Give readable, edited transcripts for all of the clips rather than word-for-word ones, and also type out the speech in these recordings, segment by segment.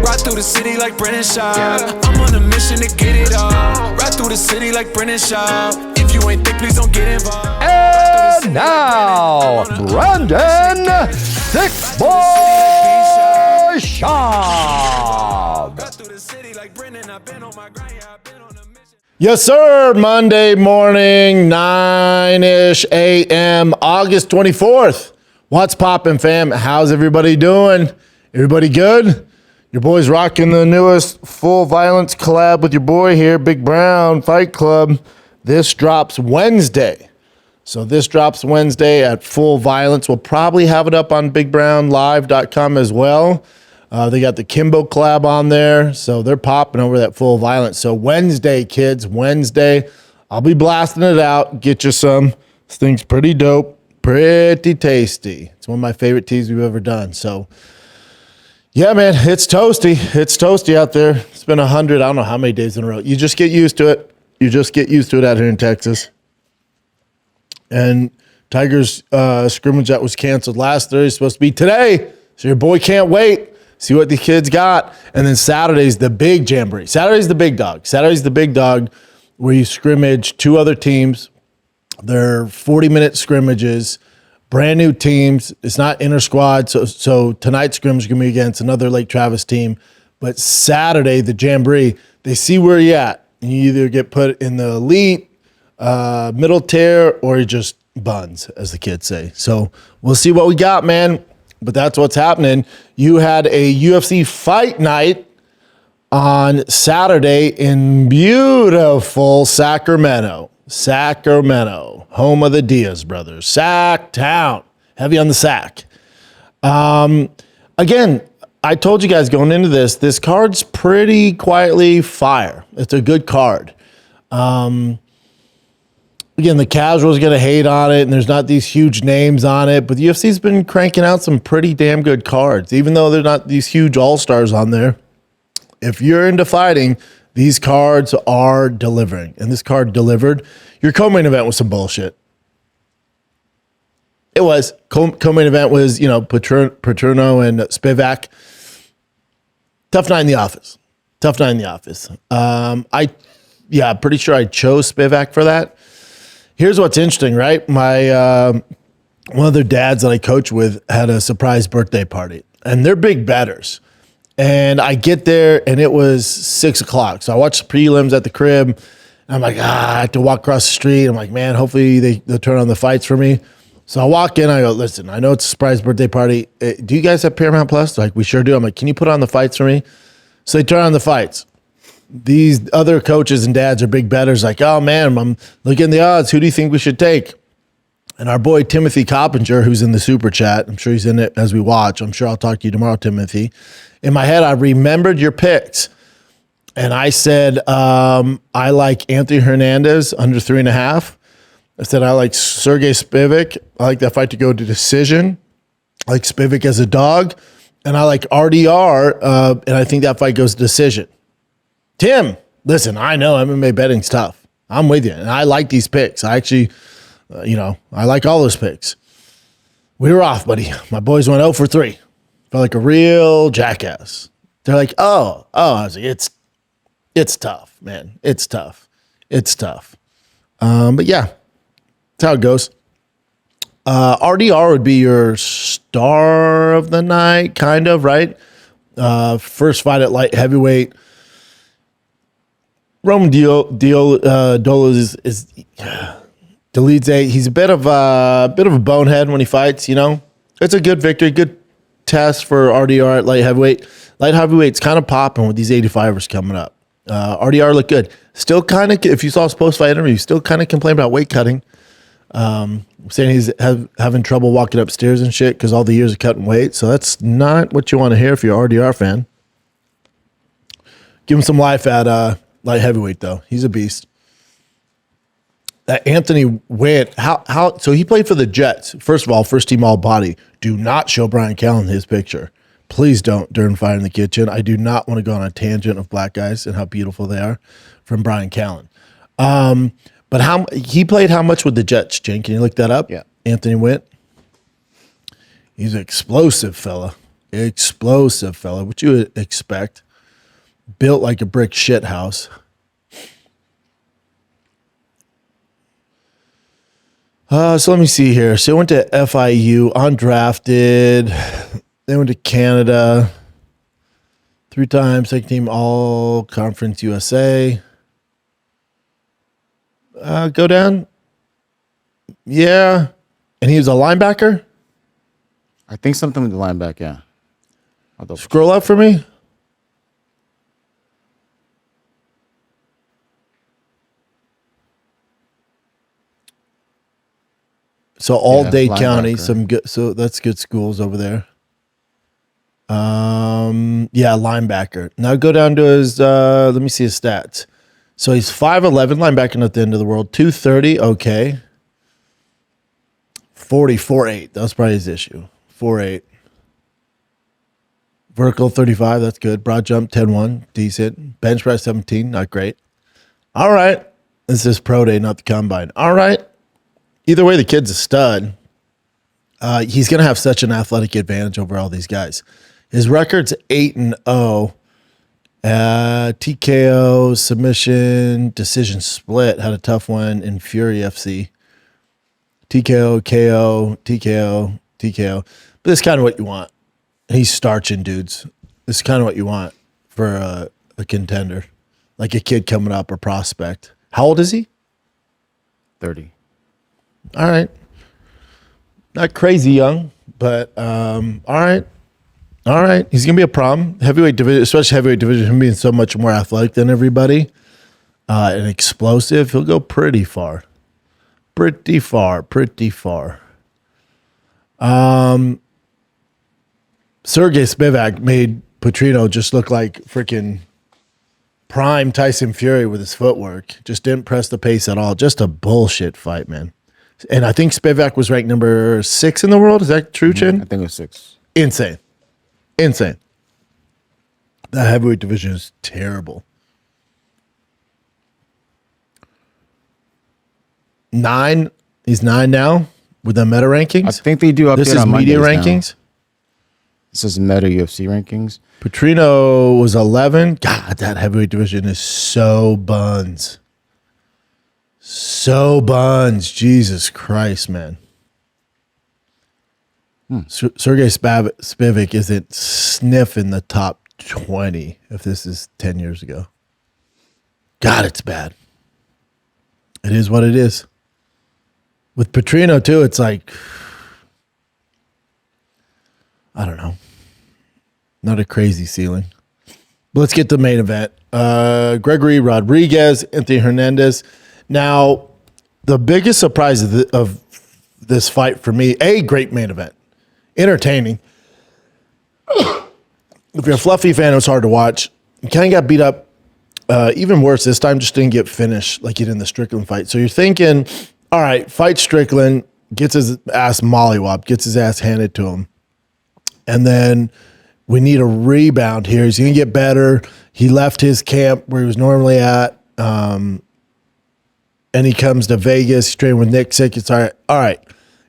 Ride through the city like Brendan Schaub. I'm on a mission to get it all. Ride through the city like Brendan Schaub. If you ain't thick, please don't get involved. And now, Brendan Thick Boy Schaub. Yes, sir. Monday morning, 9-ish a.m., August 24th. What's poppin', fam? How's everybody doing? Everybody good? Your boy's rocking the newest Full Violence collab with your boy here, Big Brown Fight Club. This drops Wednesday. So this drops Wednesday at Full Violence. We'll probably have it up on BigBrownLive.com as well. They got the Kimbo collab on there, so they're popping over that Full Violence. So Wednesday, kids, Wednesday, I'll be blasting it out. Get you some. This thing's pretty dope, pretty tasty. It's one of my favorite teas we've ever done. So, yeah, man, it's toasty. It's toasty out there. It's been 100, I don't know how many days in a row. You just get used to it. You just get used to it out here in Texas. And Tiger's scrimmage that was canceled last Thursday is supposed to be today. So your boy can't wait. See what the kids got. And then Saturday's the big jamboree. Saturday's the big dog. Saturday's the big dog where you scrimmage two other teams. They're 40-minute scrimmages, brand new teams. It's not inter-squad. So tonight's scrimmage is going to be against another Lake Travis team. But Saturday, the jamboree, they see where you're at. You either get put in the elite, middle tier, or you just buns, as the kids say. So we'll see what we got, man. But that's what's happening. You had a UFC fight night on Saturday in beautiful Sacramento. Sacramento, home of the Diaz brothers. Sac Town. Heavy on the sack. Again, I told you guys going into this card's pretty quietly fire. It's a good card. Again, the casuals going to hate on it, and there's not these huge names on it, but the UFC's been cranking out some pretty damn good cards, even though they're not these huge all-stars on there. If you're into fighting, these cards are delivering, and this card delivered. Your co-main event was some bullshit. It was. Co-main event was, Paterno and Spivak. Tough night in the office. Pretty sure I chose Spivak for that. Here's what's interesting, right? My one of their dads that I coach with had a surprise birthday party, and they're big bettors. And I get there, and it was 6 o'clock. So I watched the prelims at the crib, and I'm like, I have to walk across the street. I'm like, man, hopefully they'll turn on the fights for me. So I walk in, I go, listen, I know it's a surprise birthday party. Do you guys have Paramount Plus? They're like, we sure do. I'm like, can you put on the fights for me? So they turn on the fights. These other coaches and dads are big bettors, like, oh, man, I'm looking at the odds. Who do you think we should take? And our boy Timothy Coppinger, who's in the super chat, I'm sure he's in it as we watch. I'm sure I'll talk to you tomorrow, Timothy. In my head, I remembered your picks. And I said, I like Anthony Hernandez under 3.5. I said, I like Sergey Spivak. I like that fight to go to decision. I like Spivak as a dog. And I like RDR, and I think that fight goes to decision. Tim, listen, I know MMA betting's tough. I'm with you. And I like these picks. I actually, I like all those picks. We were off, buddy. My boys went 0 for 3. Felt like a real jackass. They're like, oh. I was like, it's tough, man. It's tough. But yeah, that's how it goes. RDR would be your star of the night, kind of, right? First fight at light heavyweight. Roman Dolidze is Dolidze. He's a bit of a bonehead when he fights. It's a good victory, good test for RDR at light heavyweight. Light heavyweight's kind of popping with these 85ers coming up. RDR looked good. Still kind of, if you saw his post-fight interview, still kind of complained about weight cutting. Saying he's having trouble walking upstairs and shit because all the years of cutting weight. So that's not what you want to hear if you're an RDR fan. Give him some life at light heavyweight, though. He's a beast. That Anthony went, so he played for the Jets. First of all, first team all body. Do not show Brian Callen his picture. Please don't during Fire in the Kitchen. I do not want to go on a tangent of black guys and how beautiful they are from Brian Callen. But he played how much with the Jets, Jane? Can you look that up? Yeah. Anthony Wint. He's an explosive fella. explosive fella, which you would expect. Built like a brick shit house. So let me see here. So I went to FIU, undrafted. They went to Canada. 3 times, second team All Conference USA. Go down. Yeah. And he was a linebacker? I think something with the linebacker, yeah. Scroll up for me. So all Dade County, some good. So that's good schools over there. Yeah, linebacker. Now go down to his. Let me see his stats. So he's 5'11", linebacker at the end of the world. 230, okay. 4'8". That was probably his issue. 4'8". Vertical 35, that's good. Broad jump 10-1, decent. Bench press 17, not great. All right. This is pro day, not the combine. All right. Either way, the kid's a stud. He's going to have such an athletic advantage over all these guys. His record's 8-0. TKO, submission, decision split. Had a tough one in Fury FC. TKO, KO, TKO, TKO. But this is kind of what you want. He's starching dudes. This is kind of what you want for a contender. Like a kid coming up, or prospect. How old is he? 30. All right. Not crazy young, but all right. All right. He's going to be a problem. Heavyweight division, especially heavyweight division, him being so much more athletic than everybody and explosive, he'll go pretty far. Pretty far. Sergey Spivak made Petrino just look like freaking prime Tyson Fury with his footwork. Just didn't press the pace at all. Just a bullshit fight, man. And I think Spivak was ranked number 6 in the world. Is that true, Chin? I think it was 6. Insane. That heavyweight division is terrible. 9. He's 9 now with the meta rankings. I think they do update This is on media Mondays rankings. Now. This is meta UFC rankings. Petrino was 11. God, that heavyweight division is so buns. Jesus Christ, man. Sergey Spivak isn't sniffing the top 20 if this is 10 years ago. God, it's bad. It is what it is. With Petrino, too, it's like, I don't know. Not a crazy ceiling. But let's get to the main event. Gregory, Rodrigues, Anthony Hernandez. Now, the biggest surprise of this fight for me, a great main event. Entertaining. If you're a Fluffy fan, it was hard to watch. He kind of got beat up. Even worse, this time just didn't get finished like he did in the Strickland fight. So you're thinking, all right, fight Strickland, gets his ass mollywopped, gets his ass handed to him. And then we need a rebound here. He's going to get better. He left his camp where he was normally at. And he comes to Vegas, he's training with Thiccc. It's all right.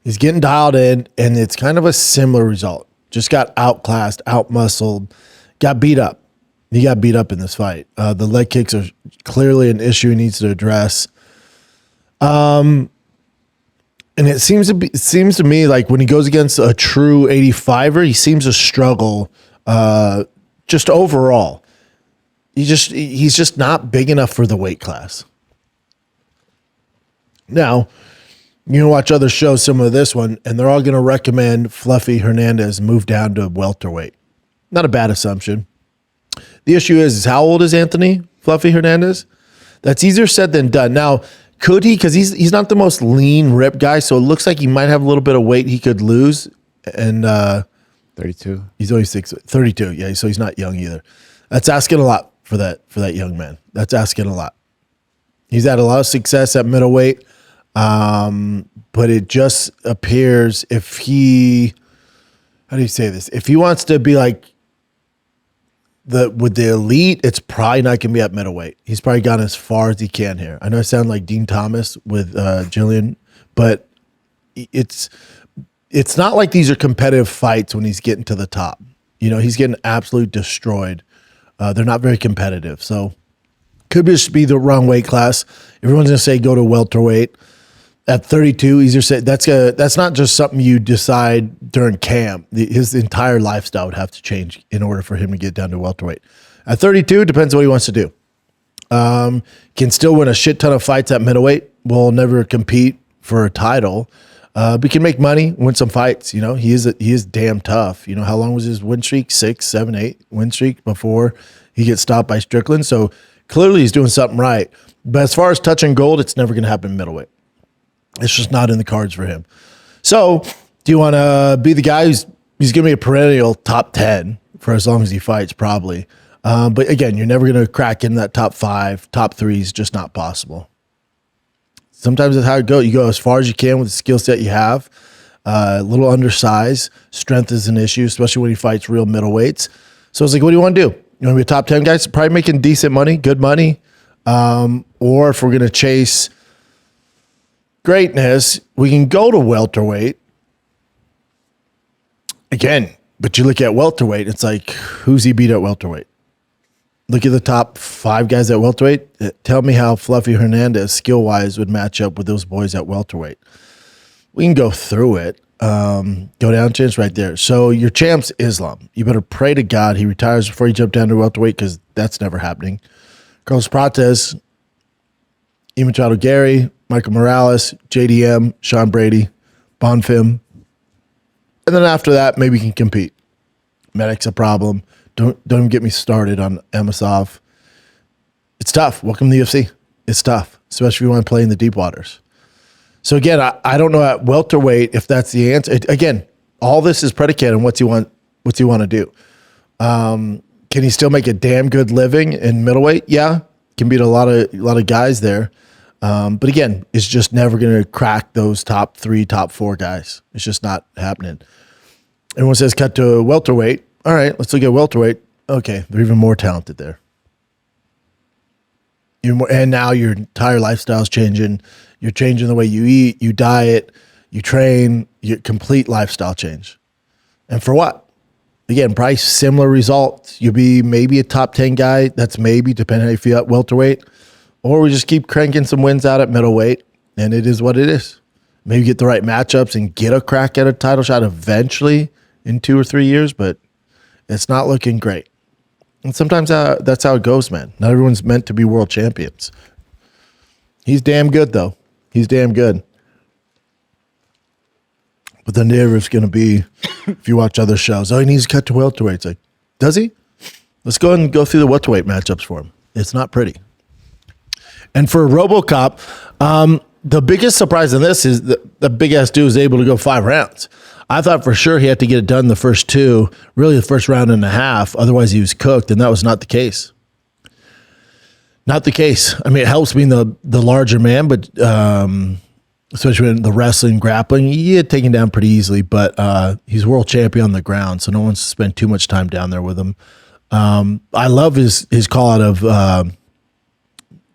He's getting dialed in, and it's kind of a similar result. Just got outclassed, outmuscled, got beat up. He got beat up in this fight. The leg kicks are clearly an issue he needs to address. And it seems to me like when he goes against a true 85er, he seems to struggle just overall. He's just not big enough for the weight class. Now, you can watch other shows similar to this one, and they're all going to recommend Fluffy Hernandez move down to welterweight. Not a bad assumption. The issue is how old is Anthony Fluffy Hernandez? That's easier said than done. Now, could he? Because he's not the most lean, ripped guy, so it looks like he might have a little bit of weight he could lose. And 32. He's only 32. Yeah, so he's not young either. That's asking a lot for that young man. That's asking a lot. He's had a lot of success at middleweight. But it just appears if he, how do you say this? If he wants to be like with the elite, it's probably not going to be at middleweight. He's probably gone as far as he can here. I know I sound like Dean Thomas with Jillian, but it's not like these are competitive fights when he's getting to the top. He's getting absolutely destroyed. They're not very competitive. So could just be the wrong weight class. Everyone's going to say go to welterweight. At 32, easier said. That's not just something you decide during camp. His entire lifestyle would have to change in order for him to get down to welterweight. At 32, depends on what he wants to do. Can still win a shit ton of fights at middleweight. Will never compete for a title. But can make money, win some fights. He is damn tough. How long was his win streak? 6, 7, 8 win streak before he gets stopped by Strickland. So clearly he's doing something right. But as far as touching gold, it's never going to happen in middleweight. It's just not in the cards for him. So do you want to be the guy he's going to be a perennial top 10 for as long as he fights, probably. But again, you're never going to crack in that top 5, top 3 is just not possible. Sometimes that's how it goes. You go as far as you can with the skill set you have. A little undersized. Strength is an issue, especially when he fights real middleweights. So it's like, what do you want to do? You want to be a top 10 guy? Probably making decent money, good money. Or if we're going to chase greatness, we can go to welterweight. Again, but you look at welterweight, it's like, who's he beat at welterweight? Look at the top 5 guys at welterweight. Tell me how Fluffy Hernandez, skill-wise, would match up with those boys at welterweight. We can go through it. Go down to it's right there. So your champ's Islam. You better pray to God he retires before you jump down to welterweight, because that's never happening. Carlos Prates, Ian Machado Garry, Michael Morales, JDM, Sean Brady, Bonfim. And then after that, maybe you can compete. Medic's a problem. Don't even get me started on Emasov. It's tough. Welcome to the UFC. It's tough, especially if you want to play in the deep waters. So again, I don't know at welterweight if that's the answer. Again, all this is predicated on what's he want to do. Can he still make a damn good living in middleweight? Yeah, can beat a lot of guys there. But again, it's just never going to crack those top 3, top 4 guys. It's just not happening. Everyone says cut to welterweight. All right, let's look at welterweight. Okay, they're even more talented there. And now your entire lifestyle's changing. You're changing the way you eat, you diet, you train, your complete lifestyle change. And for what? Again, probably similar results. You'll be maybe a top 10 guy. That's maybe, depending on how you feel at welterweight. Or we just keep cranking some wins out at middleweight, and it is what it is. Maybe get the right matchups and get a crack at a title shot eventually in 2 or 3 years, but it's not looking great. And sometimes that's how it goes, man. Not everyone's meant to be world champions. He's damn good, though. He's damn good. But the narrative's going to be, if you watch other shows, he needs to cut to welterweight. It's like, does he? Let's go ahead and go through the welterweight matchups for him. It's not pretty. And for RoboCop, the biggest surprise in this is the big-ass dude was able to go 5 rounds. I thought for sure he had to get it done the first 2, really the first round and a half. Otherwise, he was cooked, and that was not the case. Not the case. I mean, it helps being the larger man, but especially in the wrestling, grappling, he had taken down pretty easily, but he's world champion on the ground, so no one's spent too much time down there with him. I love his call out of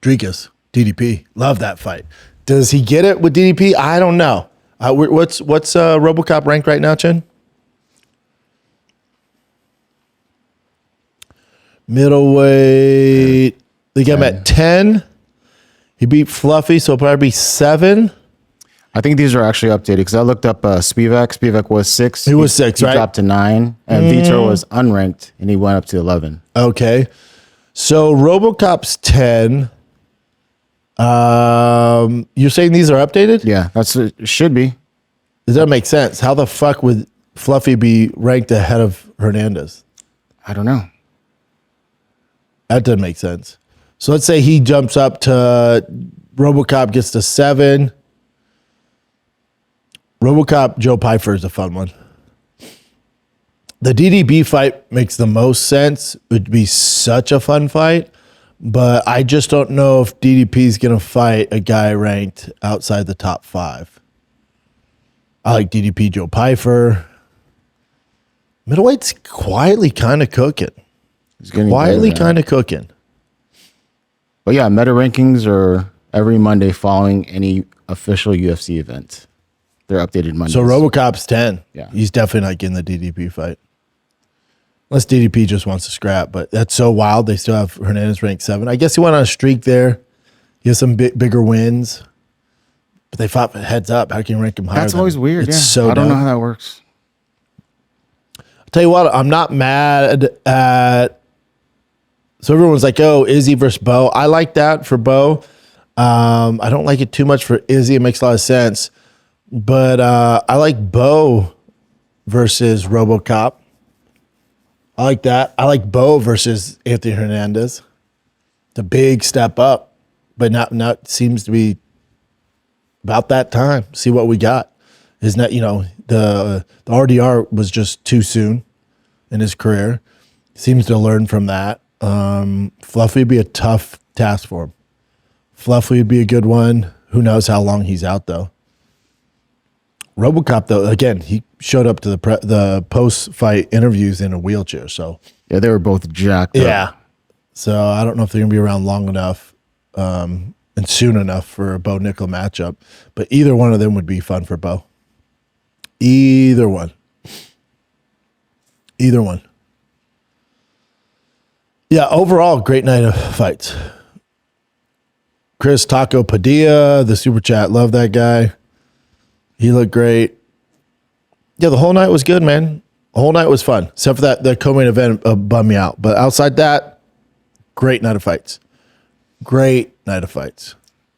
Rodrigues, DDP. Love that fight. Does he get it with DDP? I don't know. What's RoboCop ranked right now, Chen? Middleweight. They got him at 10. He beat Fluffy, so it'll probably be 7. I think these are actually updated because I looked up Spivak. Spivak was 6. He was 6, right? He dropped to 9. And Vitor was unranked, and he went up to 11. Okay. So RoboCop's 10. You're saying these are updated? Yeah, it should be. Does that make sense? How the fuck would Fluffy be ranked ahead of Hernandez? I don't know. That doesn't make sense. So let's say he jumps up to RoboCop gets to 7. RoboCop Joe Pyfer is a fun one. The DDB fight makes the most sense. It would be such a fun fight, but I just don't know if DDP is going to fight a guy ranked outside the top 5. I like DDP Joe Pyfer. Middleweight's quietly kind of cooking. Quietly kind of cooking. But yeah, meta rankings are every Monday following any official UFC event. They're updated Mondays. So RoboCop's 10. Yeah. He's definitely not getting the DDP fight. Unless DDP just wants to scrap, but that's so wild. They still have Hernandez ranked 7. I guess he went on a streak there. He has some bigger wins, but they fought heads up. How can you rank him higher? That's always weird. It's Yeah. so I don't dumb. know how that works. I'll tell you what, I'm not mad at. So everyone's like, oh, Izzy versus Bo. I like that for Bo. I don't like it too much for Izzy. It makes a lot of sense. But I like Bo versus RoboCop. I like that. I like Bo versus Anthony Hernandez. It's a big step up, but not seems to be about that time. See what we got. Isn't that, the RDR was just too soon in his career. Seems to learn from that. Fluffy would be a tough task for him. Fluffy would be a good one. Who knows how long he's out, though. RoboCop, though, again, he showed up to the post-fight interviews in a wheelchair. So Yeah, they were both jacked up. yeah. So I don't know if they're going to be around long enough and soon enough for a Bo Nickal matchup. But either one of them would be fun for Bo. Either one. Either one. Yeah, overall, great night of fights. Chris Taco Padilla, the super chat, love that guy. He looked great. Yeah, the whole night was good, man. The whole night was fun, except for that co-main event bummed me out. But outside that, great night of fights. Great night of fights.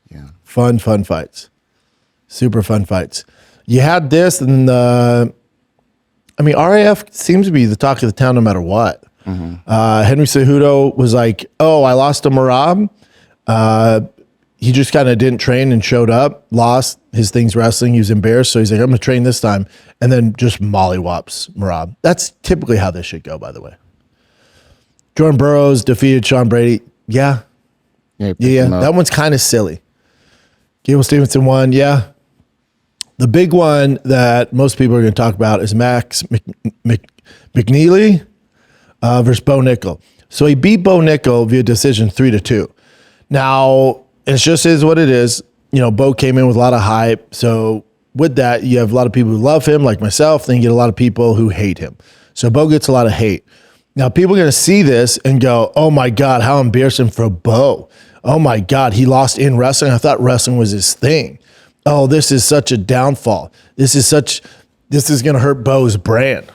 Yeah. Fun fights. Super fun fights. You had this, and RAF seems to be the talk of the town no matter what. Henry Cejudo was like, oh, I lost to Merab. He just kind of didn't train and showed up, lost his things wrestling. He was embarrassed. So he's like, I'm going to train this time. And then just mollywops Merab. That's typically how this should go, by the way. Jordan Burroughs defeated Sean Brady. Yeah. Yeah. That one's kind of silly. Gable Stevenson won. Yeah. The big one that most people are going to talk about is Max McNeely versus Bo Nickal. So he beat Bo Nickal via decision 3-2. Now, it just is what it is. Bo came in with a lot of hype. So with that, you have a lot of people who love him, like myself. Then you get a lot of people who hate him. So Bo gets a lot of hate. Now, people are going to see this and go, oh my God, how embarrassing for Bo. Oh my God, he lost in wrestling. I thought wrestling was his thing. Oh, this is such a downfall. This is going to hurt Bo's brand.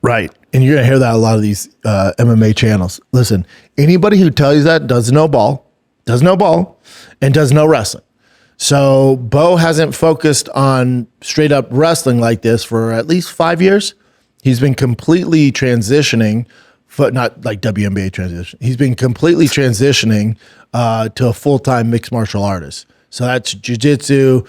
Right. And you're going to hear that a lot of these MMA channels. Listen, anybody who tells you that does no ball, and does no wrestling. So Bo hasn't focused on straight up wrestling like this for at least 5 years. He's been completely transitioning, not like WNBA transition. He's been completely transitioning to a full-time mixed martial artist. So that's jiu-jitsu,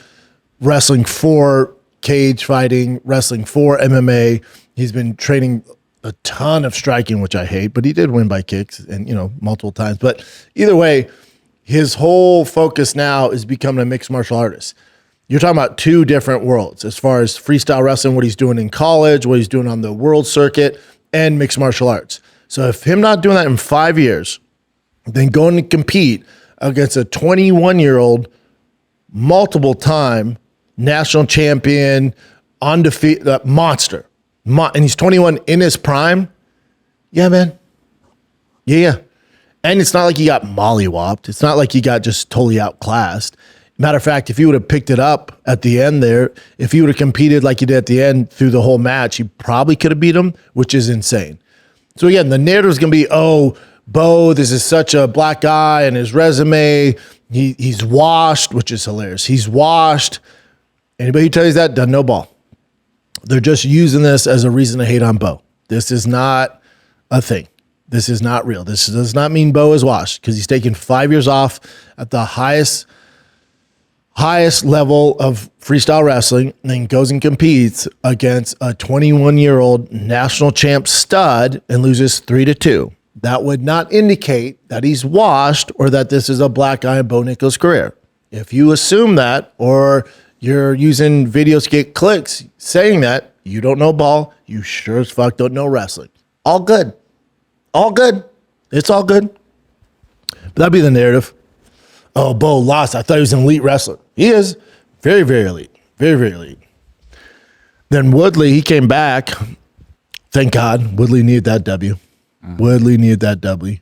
wrestling for cage fighting, wrestling for MMA. He's been training a ton of striking, which I hate, but he did win by kicks and, multiple times. But either way, his whole focus now is becoming a mixed martial artist. You're talking about two different worlds as far as freestyle wrestling, what he's doing in college, what he's doing on the world circuit, and mixed martial arts. So if him not doing that in 5 years, then going to compete against a 21-year-old, multiple-time national champion, undefeated monster, and he's 21 in his prime, yeah, man. Yeah. And it's not like he got mollywopped. It's not like he got just totally outclassed. Matter of fact, if he would have picked it up at the end there, if he would have competed like he did at the end through the whole match, he probably could have beat him, which is insane. So again, the narrative is going to be, oh, Bo, this is such a black guy and his resume, he's washed, which is hilarious. He's washed. Anybody who tells you that doesn't know ball. They're just using this as a reason to hate on Bo. This is not a thing. This is not real. This does not mean Bo is washed because he's taken 5 years off at the highest level of freestyle wrestling and then goes and competes against a 21-year-old national champ stud and loses 3-2. That would not indicate that he's washed or that this is a black guy in Bo Nickal's career. If you assume that or you're using videos to get clicks saying that, you don't know ball, you sure as fuck don't know wrestling. All good. All good. It's all good. But that'd be the narrative. Oh, Bo lost. I thought he was an elite wrestler. He is. Very, very elite. Very, very elite. Then Woodley, he came back Thank God. Woodley needed that W. Woodley needed that W.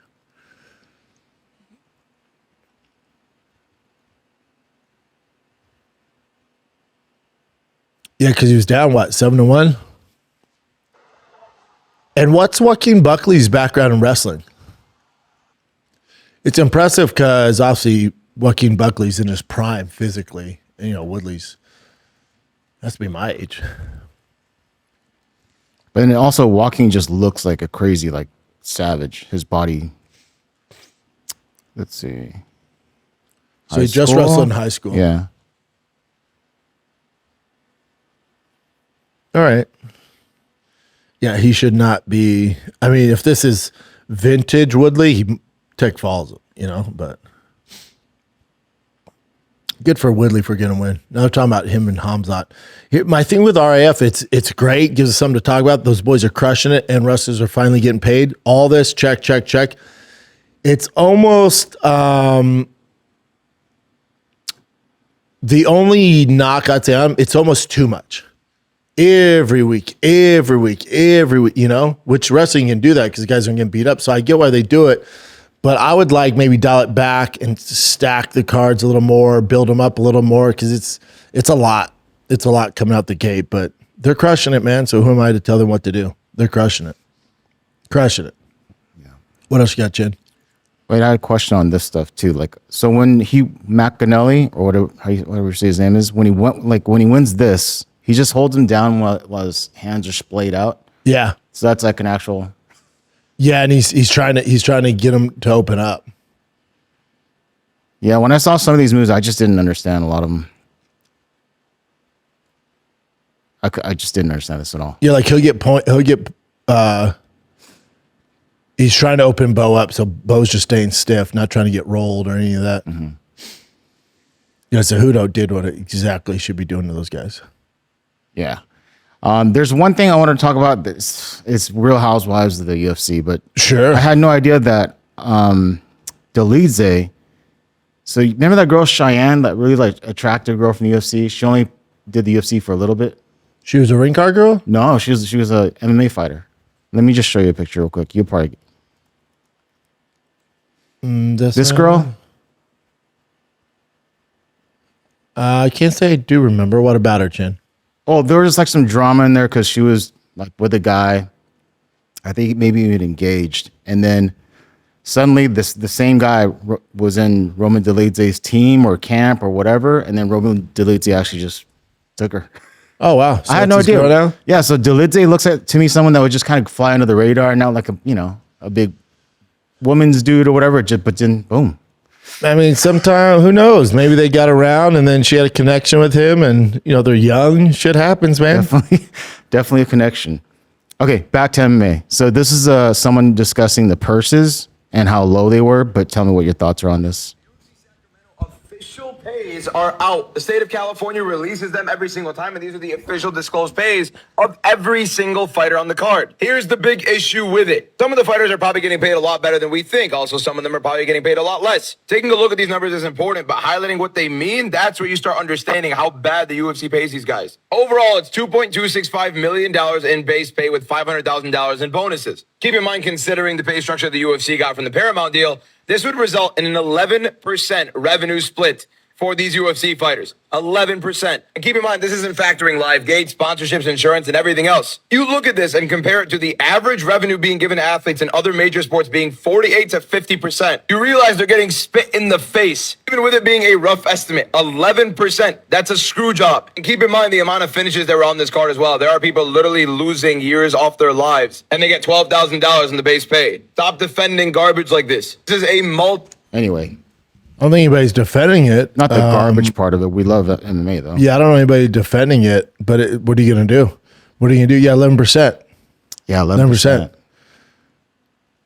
Yeah, because he was down, 7-1? And what's Joaquin Buckley's background in wrestling? It's impressive because obviously Joaquin Buckley's in his prime physically. And, Woodley's, that's be my age. But then also, Joaquin just looks like a crazy, savage. His body. Let's see. So he just wrestled in high school. Yeah. All right. Yeah, he should not be. I mean, if this is vintage Woodley, he take falls, but good for Woodley for getting a win. Now we're talking about him and Hamzat. My thing with RAF, it's great, gives us something to talk about. Those boys are crushing it, and wrestlers are finally getting paid. All this, check. It's almost the only knock I'd say on it's almost too much. Every week, which wrestling can do that because the guys are getting beat up. So I get why they do it, but I would maybe dial it back and stack the cards a little more, build them up a little more because it's a lot. It's a lot coming out the gate, but they're crushing it, man. So who am I to tell them what to do? They're crushing it. Yeah. What else you got, Chin? Wait, I had a question on this stuff too. So when McAnally or whatever you say his name is, when he wins this. He just holds him down while his hands are splayed out. Yeah. So that's an actual. Yeah, and he's trying to get him to open up. Yeah, when I saw some of these moves, I just didn't understand a lot of them. I just didn't understand this at all. Yeah, he's trying to open Bo up, so Bo's just staying stiff, not trying to get rolled or any of that. Mm-hmm. Cejudo did what it exactly should be doing to those guys. Yeah. There's one thing I want to talk about. It's Real Housewives of the UFC, but sure. I had no idea that Dolidze. So you remember that girl Cheyenne, that really attractive girl from the UFC? She only did the UFC for a little bit. She was a ring card girl? No, she was a MMA fighter. Let me just show you a picture real quick. You'll probably this girl. I can't say I do remember. What about her, Chin? Oh, there was some drama in there because she was with a guy. I think maybe even engaged, and then suddenly the same guy was in Roman Dolidze's team or camp or whatever, and then Roman Dolidze actually just took her. Oh wow! So I had no idea. Now? Yeah, so Dolidze looks to me someone that would just kind of fly under the radar, not like a big woman's dude or whatever. But then boom. I mean, sometimes, who knows? Maybe they got around and then she had a connection with him and, they're young. Shit happens, man. Definitely a connection. Okay, back to MMA. So this is someone discussing the purses and how low they were, but tell me what your thoughts are on this. Official pays are out. The state of California releases them every single time, and these are the official disclosed pays of every single fighter on the card. Here's the big issue with it. Some of the fighters are probably getting paid a lot better than we think. Also, some of them are probably getting paid a lot less. Taking a look at these numbers is important, but highlighting what they mean, that's where you start understanding how bad the UFC pays these guys. Overall, it's $2.265 million in base pay with $500,000 in bonuses. Keep in mind, considering the pay structure the UFC got from the Paramount deal, this would result in an 11% revenue split for these UFC fighters. 11%. And keep in mind, this isn't factoring live gates, sponsorships, insurance, and everything else. You look at this and compare it to the average revenue being given to athletes in other major sports being 48 to 50%. You realize they're getting spit in the face. Even with it being a rough estimate, 11%. That's a screw job. And keep in mind the amount of finishes that were on this card as well. There are people literally losing years off their lives, and they get $12,000 in the base pay. Stop defending garbage like this. This is a Anyway. I don't think anybody's defending it. Not the garbage part of it. We love MMA, though. Yeah, I don't know anybody defending it, but what are you going to do? What are you going to do? Yeah, 11%. Yeah, 11%.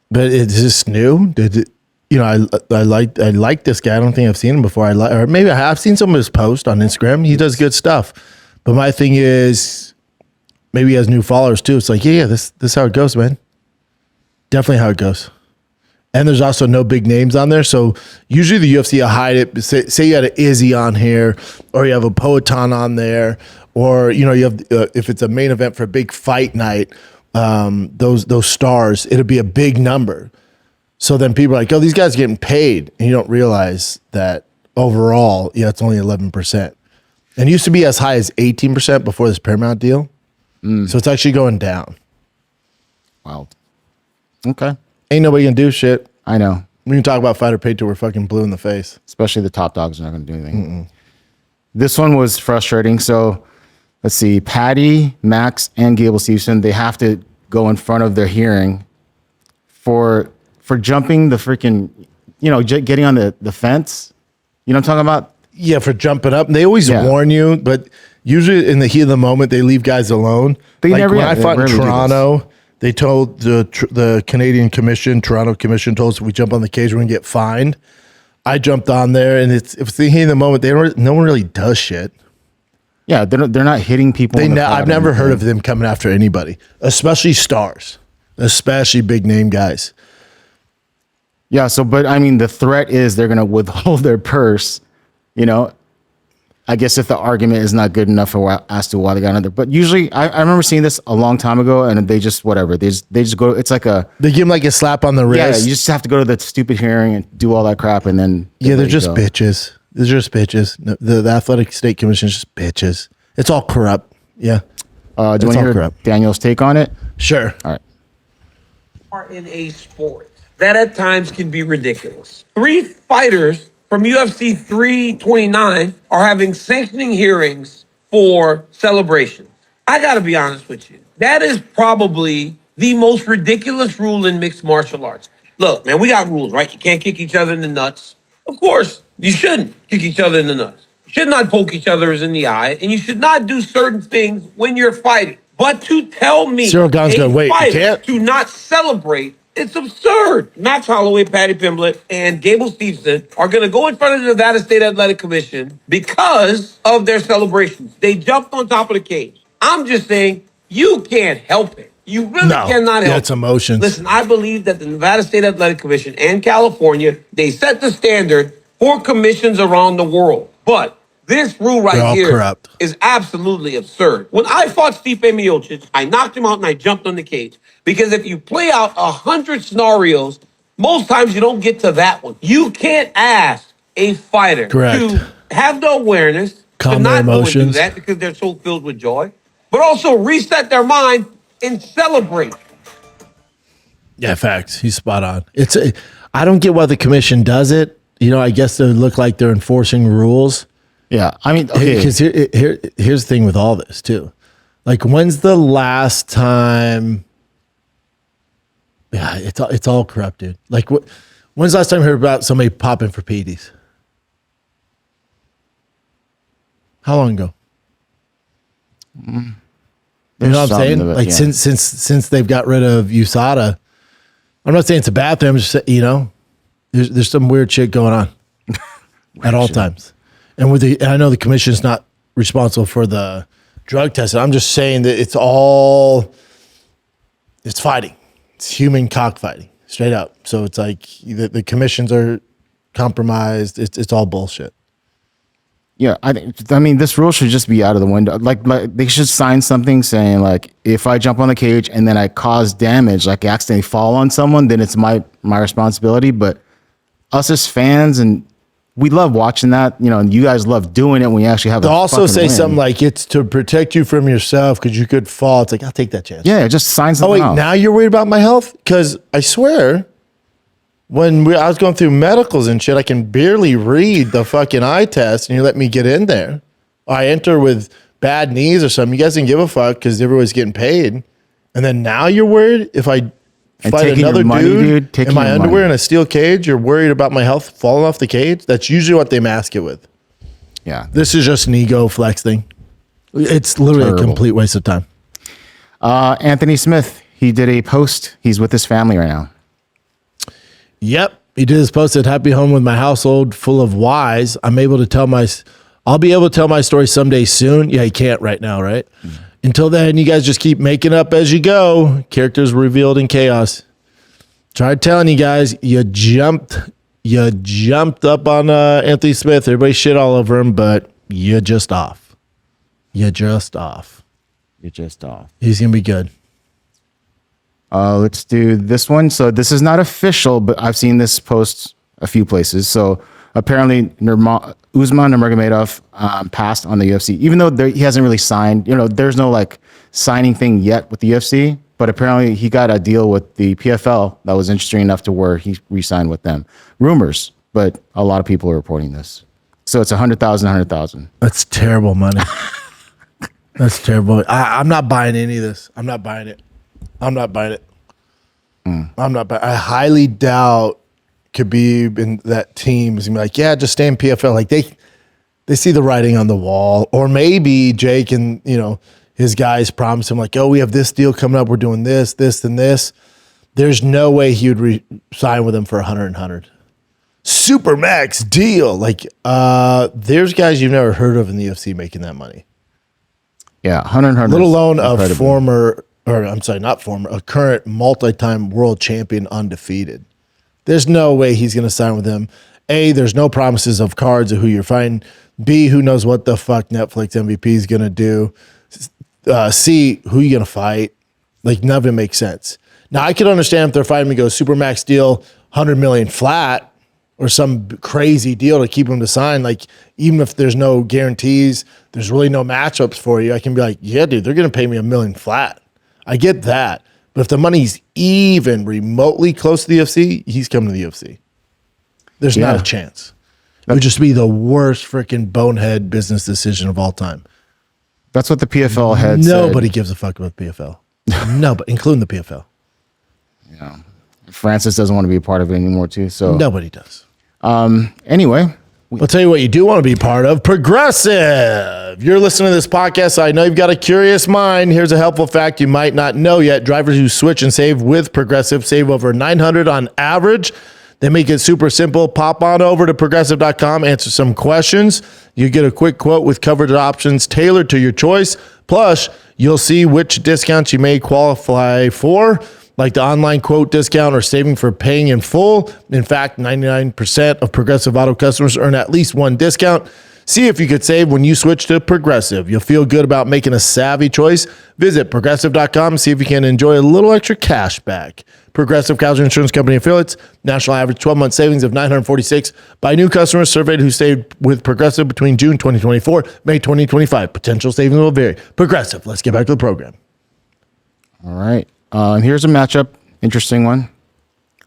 But is this new? Did it, I like this guy. I don't think I've seen him before. Or maybe I have seen some of his posts on Instagram. He does good stuff. But my thing is, maybe he has new followers too. It's this is how it goes, man. Definitely how it goes. And there's also no big names on there. So usually the UFC will hide it. Say you had an Izzy on here, or you have a Poatan on there, or you have if it's a main event for a big fight night, those stars, it'll be a big number. So then people are like, oh, these guys are getting paid. And you don't realize that overall, it's only 11%. And it used to be as high as 18% before this Paramount deal. So it's actually going down. Wow. Okay. Ain't nobody gonna do shit. I know. We can talk about fighter pay till we're fucking blue in the face. Especially the top dogs are not going to do anything. This one was frustrating. So let's see. Paddy, Max, and Gable Stevenson, they have to go in front of their hearing for jumping the freaking, getting on the fence. You know what I'm talking about? Yeah, for jumping up. They always warn you, but usually in the heat of the moment, they leave guys alone. They like never. When I fought in Toronto, they told the Canadian Commission, Toronto Commission, told us if we jump on the cage, we're gonna get fined. I jumped on there, and if it's the heat of the moment, no one really does shit. Yeah, they're not hitting people. I've never heard of them coming after anybody, especially stars, especially big name guys. Yeah. So, but I mean, the threat is they're gonna withhold their purse. I guess if the argument is not good enough as to why they got another, but usually I remember seeing this a long time ago, and they just whatever they just go. It's like they give them like a slap on the wrist. Yeah, you just have to go to the stupid hearing and do all that crap, and then they're just bitches. They're just bitches. The Athletic State Commission is just bitches. It's all corrupt. Yeah. Do you want to hear Daniel's take on it? Sure. All right. Are in a sport that at times can be ridiculous. 3 fighters from UFC 329 are having sanctioning hearings for celebrations. I gotta be honest with you. That is probably the most ridiculous rule in mixed martial arts. Look, man, we got rules, right? You can't kick each other in the nuts. Of course, you shouldn't kick each other in the nuts. You should not poke each other in the eye, and you should not do certain things when you're fighting. But to tell me to not celebrate, it's absurd. Max Holloway, Paddy Pimblett, and Gable Stevenson are going to go in front of the Nevada State Athletic Commission because of their celebrations. They jumped on top of the cage. I'm just saying, you can't help it. You really cannot help it. It's emotions. Listen, I believe that the Nevada State Athletic Commission and California, they set the standard for commissions around the world. But this rule right here is absolutely absurd. When I fought Stipe Miocic, I knocked him out and I jumped on the cage. Because if you play out 100 scenarios, most times you don't get to that one. You can't ask a fighter to have the awareness, to not go and do that because they're so filled with joy, but also reset their mind and celebrate. Yeah, facts. He's spot on. I don't get why the commission does it. I guess they look like they're enforcing rules. Yeah, I mean, okay. Because here's the thing with all this too. Like, when's the last time? Yeah, it's all corrupt, dude. Like, when's the last time you heard about somebody popping for PEDs? How long ago? You know what I'm saying? Like, since they've got rid of USADA, I'm not saying it's a bad thing. I'm just saying, there's some weird shit going on at all times. And I know the commission's not responsible for the drug testing. I'm just saying that it's fighting. It's human cockfighting, straight up. So it's like the commissions are compromised. It's all bullshit. Yeah, I mean, this rule should just be out of the window. Like they should sign something saying, like, if I jump on the cage and then I cause damage, like accidentally fall on someone, then it's my responsibility. But us as fans, and we love watching that, and you guys love doing it when you actually have They'll also say something like, it's to protect you from yourself because you could fall. It's like, I'll take that chance. Yeah, just sign something off. Now you're worried about my health? Because I swear, when I was going through medicals and shit, I can barely read the fucking eye test, and you let me get in there. I enter with bad knees or something. You guys didn't give a fuck because everybody's getting paid. And then now you're worried if I fight another dude in my underwear in a steel cage, you're worried about my health falling off the cage? That's usually what they mask it with. Yeah. This is just an ego flex thing. It's literally a complete waste of time. Anthony Smith, he did a post. He's with his family right now. Yep. He did his post, said, happy home with my household full of whys. I'll be able to tell my story someday soon. Yeah, he can't right now, right? Mm-hmm. Until then, you guys just keep making up as you go. Characters revealed in chaos. Tried telling you guys, you jumped up on Anthony Smith. Everybody shit all over him, but you're just off. You're just off. You're just off. He's going to be good. Let's do this one. So this is not official, but I've seen this post a few places. So apparently Usman Nurmagomedov passed on the UFC, even though he hasn't really signed. There's no like signing thing yet with the UFC, but apparently he got a deal with the PFL that was interesting enough to where he re-signed with them. Rumors, but a lot of people are reporting this. So it's 100,000. That's terrible money. That's terrible. I'm not buying any of this. I'm not buying it. I'm not buying. I highly doubt Khabib and that team is gonna be like, yeah, just stay in PFL. Like they see the writing on the wall, or maybe Jake and his guys promise him like, oh, we have this deal coming up. We're doing this, and this. There's no way he would sign with them for 100. Super max deal. Like there's guys you've never heard of in the UFC making that money. Yeah, 100. Let alone a current multi-time world champion undefeated. There's no way he's going to sign with him. A, there's no promises of cards of who you're fighting. B, who knows what the fuck Netflix MVP is going to do. C, who you going to fight? Like, none of it makes sense. Now, I could understand if they're fighting me, go Supermax deal, 100 million flat, or some crazy deal to keep him to sign. Like, even if there's no guarantees, there's really no matchups for you, I can be like, yeah, dude, they're going to pay me $1 million flat. I get that. But if the money's even remotely close to the UFC, he's coming to the UFC. There's not a chance. It would just be the worst freaking bonehead business decision of all time. That's what the PFL had said. Nobody gives a fuck about the PFL. Nobody, including the PFL. Yeah. Francis doesn't want to be a part of it anymore, too. So nobody does. Anyway, I'll tell you what you do want to be part of. Progressive. You're listening to this podcast, so I know you've got a curious mind. Here's a helpful fact you might not know yet. Drivers who switch and save with Progressive save over $900 on average. They make it super simple. Pop on over to Progressive.com, answer some questions. You get a quick quote with coverage options tailored to your choice. Plus, you'll see which discounts you may qualify for, like the online quote discount or saving for paying in full. In fact, 99% of Progressive Auto customers earn at least one discount. See if you could save when you switch to Progressive. You'll feel good about making a savvy choice. Visit Progressive.com and see if you can enjoy a little extra cash back. Progressive Casualty Insurance Company affiliates. National average 12-month savings of $946 by new customers surveyed who saved with Progressive between June 2024, May 2025. Potential savings will vary. Progressive. Let's get back to the program. All right. Here's a matchup. Interesting one.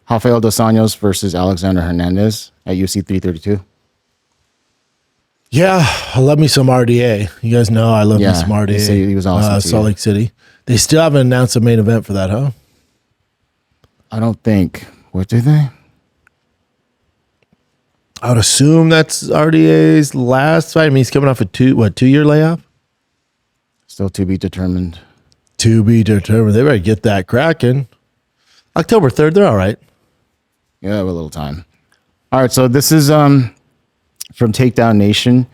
Rafael Dos Anjos versus Alexander Hernandez at UFC 332. Yeah, I love me some RDA. You guys know I love me some RDA. He was awesome. Salt Lake City. They still haven't announced a main event for that, huh? I don't think. What do they? I would assume that's RDA's last fight. I mean, he's coming off a 2-year layoff? Still to be determined. To be determined. They better get that cracking. October 3rd, they're all right. Yeah, have a little time. All right, so this is from Takedown Nation.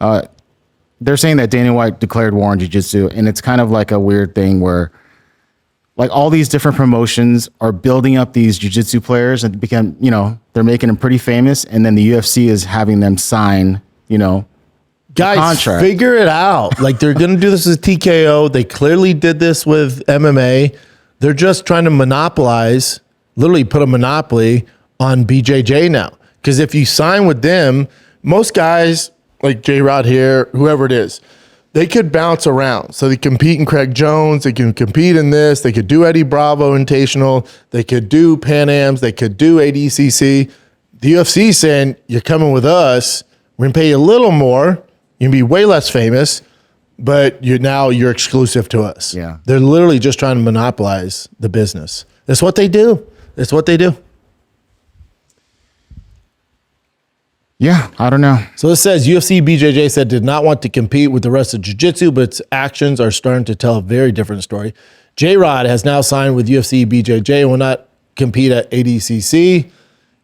They're saying that Dana White declared war on jiu-jitsu, and it's kind of like a weird thing where like all these different promotions are building up these jiu-jitsu players and become, they're making them pretty famous, and then the UFC is having them sign, Guys, contract. Figure it out. Like, they're going to do this with TKO. They clearly did this with MMA. They're just trying to monopolize, literally put a monopoly on BJJ now. Because if you sign with them, most guys like J-Rod here, whoever it is, they could bounce around. So they compete in Craig Jones. They can compete in this. They could do Eddie Bravo Invitational. They could do Pan Ams. They could do ADCC. The UFC saying, you're coming with us. We're going to pay you a little more. You can be way less famous, but you're exclusive to us. Yeah. They're literally just trying to monopolize the business. That's what they do. That's what they do. Yeah, I don't know. So it says UFC BJJ said did not want to compete with the rest of jiu-jitsu, but its actions are starting to tell a very different story. J-Rod has now signed with UFC BJJ and will not compete at ADCC.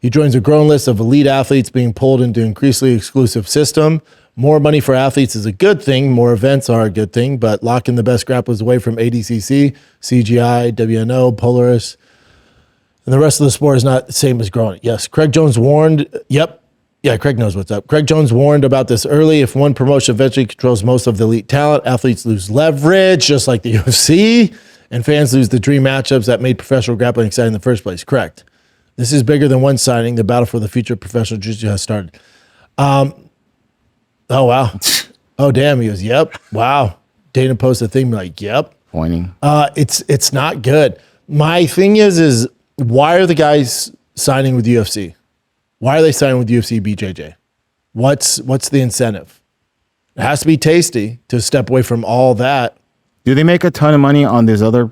He joins a growing list of elite athletes being pulled into an increasingly exclusive system. More money for athletes is a good thing. More events are a good thing, but locking the best grapplers away from ADCC, CGI, WNO, Polaris, and the rest of the sport is not the same as growing. Yes, Craig Jones warned. Yep. Yeah, Craig knows what's up. Craig Jones warned about this early. If one promotion eventually controls most of the elite talent, athletes lose leverage, just like the UFC. and fans lose the dream matchups that made professional grappling exciting in the first place. Correct. This is bigger than one signing. The battle for the future of professional jiu-jitsu has started. Oh, wow. Oh, damn. He goes, yep. Wow. Dana posted a thing like, yep. Pointing. It's not good. My thing is why are the guys signing with UFC? Why are they signing with UFC BJJ? What's the incentive? It has to be tasty to step away from all that. Do they make a ton of money on these other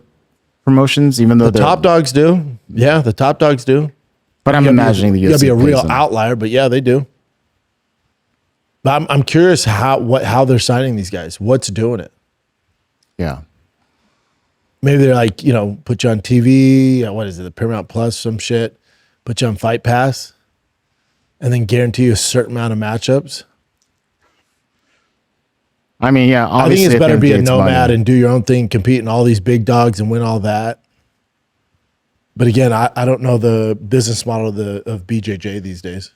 promotions, even though The top dogs do? Yeah, the top dogs do. But I'm imagining the UFC. You gotta be a pays real them. outlier, but yeah, they do. But I'm curious how they're signing these guys. What's doing it? Yeah. Maybe they're like, put you on TV. What is it? The Paramount Plus, some shit. Put you on Fight Pass, and then guarantee you a certain amount of matchups. I mean, yeah. I think it's obviously better it be a gets nomad money. and do your own thing, compete in all these big dogs and win all that. But again, I don't know the business model of BJJ these days.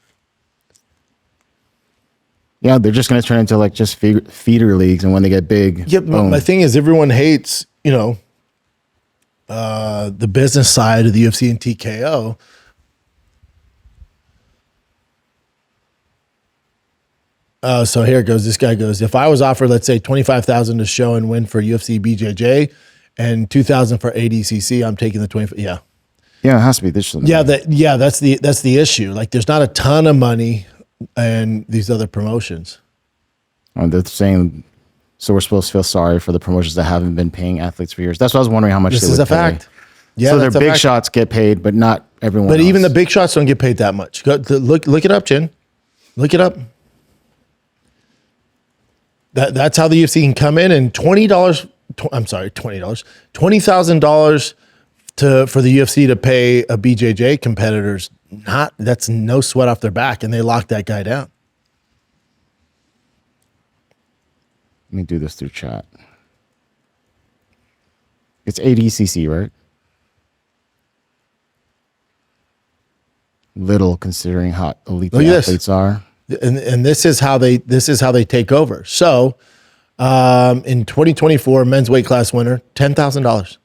Yeah, they're just going to turn into like just feeder leagues, and when they get big, Yeah, but my thing is everyone hates, the business side of the UFC and TKO. So here it goes. This guy goes, if I was offered, let's say, $25,000 to show and win for UFC BJJ and $2,000 for ADCC, I'm taking the 25. Yeah. yeah, it has to be this. That's the issue. Like there's not a ton of money in these other promotions. They're saying, so we're supposed to feel sorry for the promotions that haven't been paying athletes for years. That's why I was wondering how much This they is would a fact. pay. Yeah, so their that's a big fact. shots get paid, but not everyone. But even the else. big shots don't get paid that much. Look it up, Chin. Look it up. That's how the UFC can come in and $20. I'm sorry, $20,000 for the UFC to pay a BJJ competitor's that's no sweat off their back, and they lock that guy down. Let me do this through chat. It's ADCC, right? Little considering how elite Look the at this. athletes are. And this is how they take over. So, in 2024, men's weight class winner, $10,000.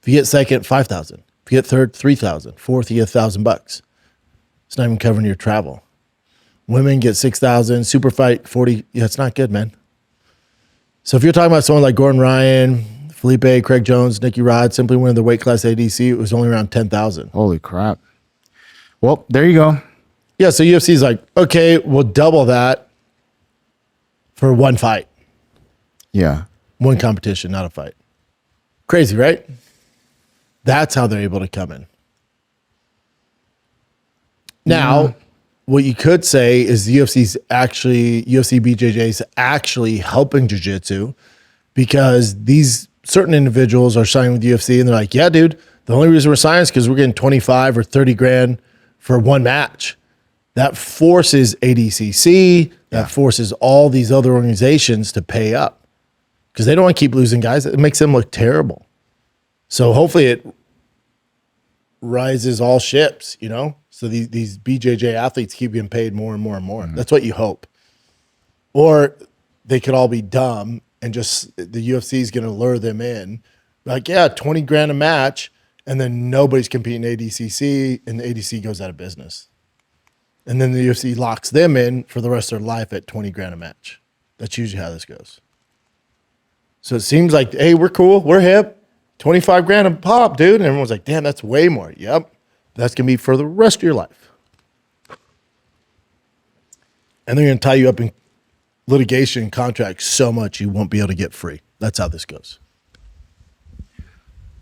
If you get second, $5,000. If you get third, $3,000. Fourth, you get $1,000. It's not even covering your travel. Women get $6,000. Super fight 40. Yeah, it's not good, man. So if you're talking about someone like Gordon Ryan, Felipe, Craig Jones, Nicky Rod, simply winning the weight class ADC, it was only around $10,000. Holy crap! Well, there you go. Yeah, so UFC's like, okay, we'll double that for one fight. Yeah. One competition, not a fight. Crazy, right? That's how they're able to come in. Now, what you could say is the UFC BJJ is actually helping jiu-jitsu because these certain individuals are signing with UFC and they're like, yeah, dude, the only reason we're signing is because we're getting 25 or 30 grand for one match. That forces ADCC, that forces all these other organizations to pay up because they don't want to keep losing guys. It makes them look terrible. So hopefully it rises all ships, So these BJJ athletes keep getting paid more and more and more. That's what you hope. Or they could all be dumb and just the UFC is going to lure them in. Like, yeah, 20 grand a match, and then nobody's competing ADCC, and the ADC goes out of business. And then the UFC locks them in for the rest of their life at 20 grand a match. That's usually how this goes. So it seems like, hey, we're cool, we're hip, 25 grand a pop, dude. And everyone's like, damn, that's way more. Yep. That's going to be for the rest of your life. And they're going to tie you up in litigation contracts so much you won't be able to get free. That's how this goes.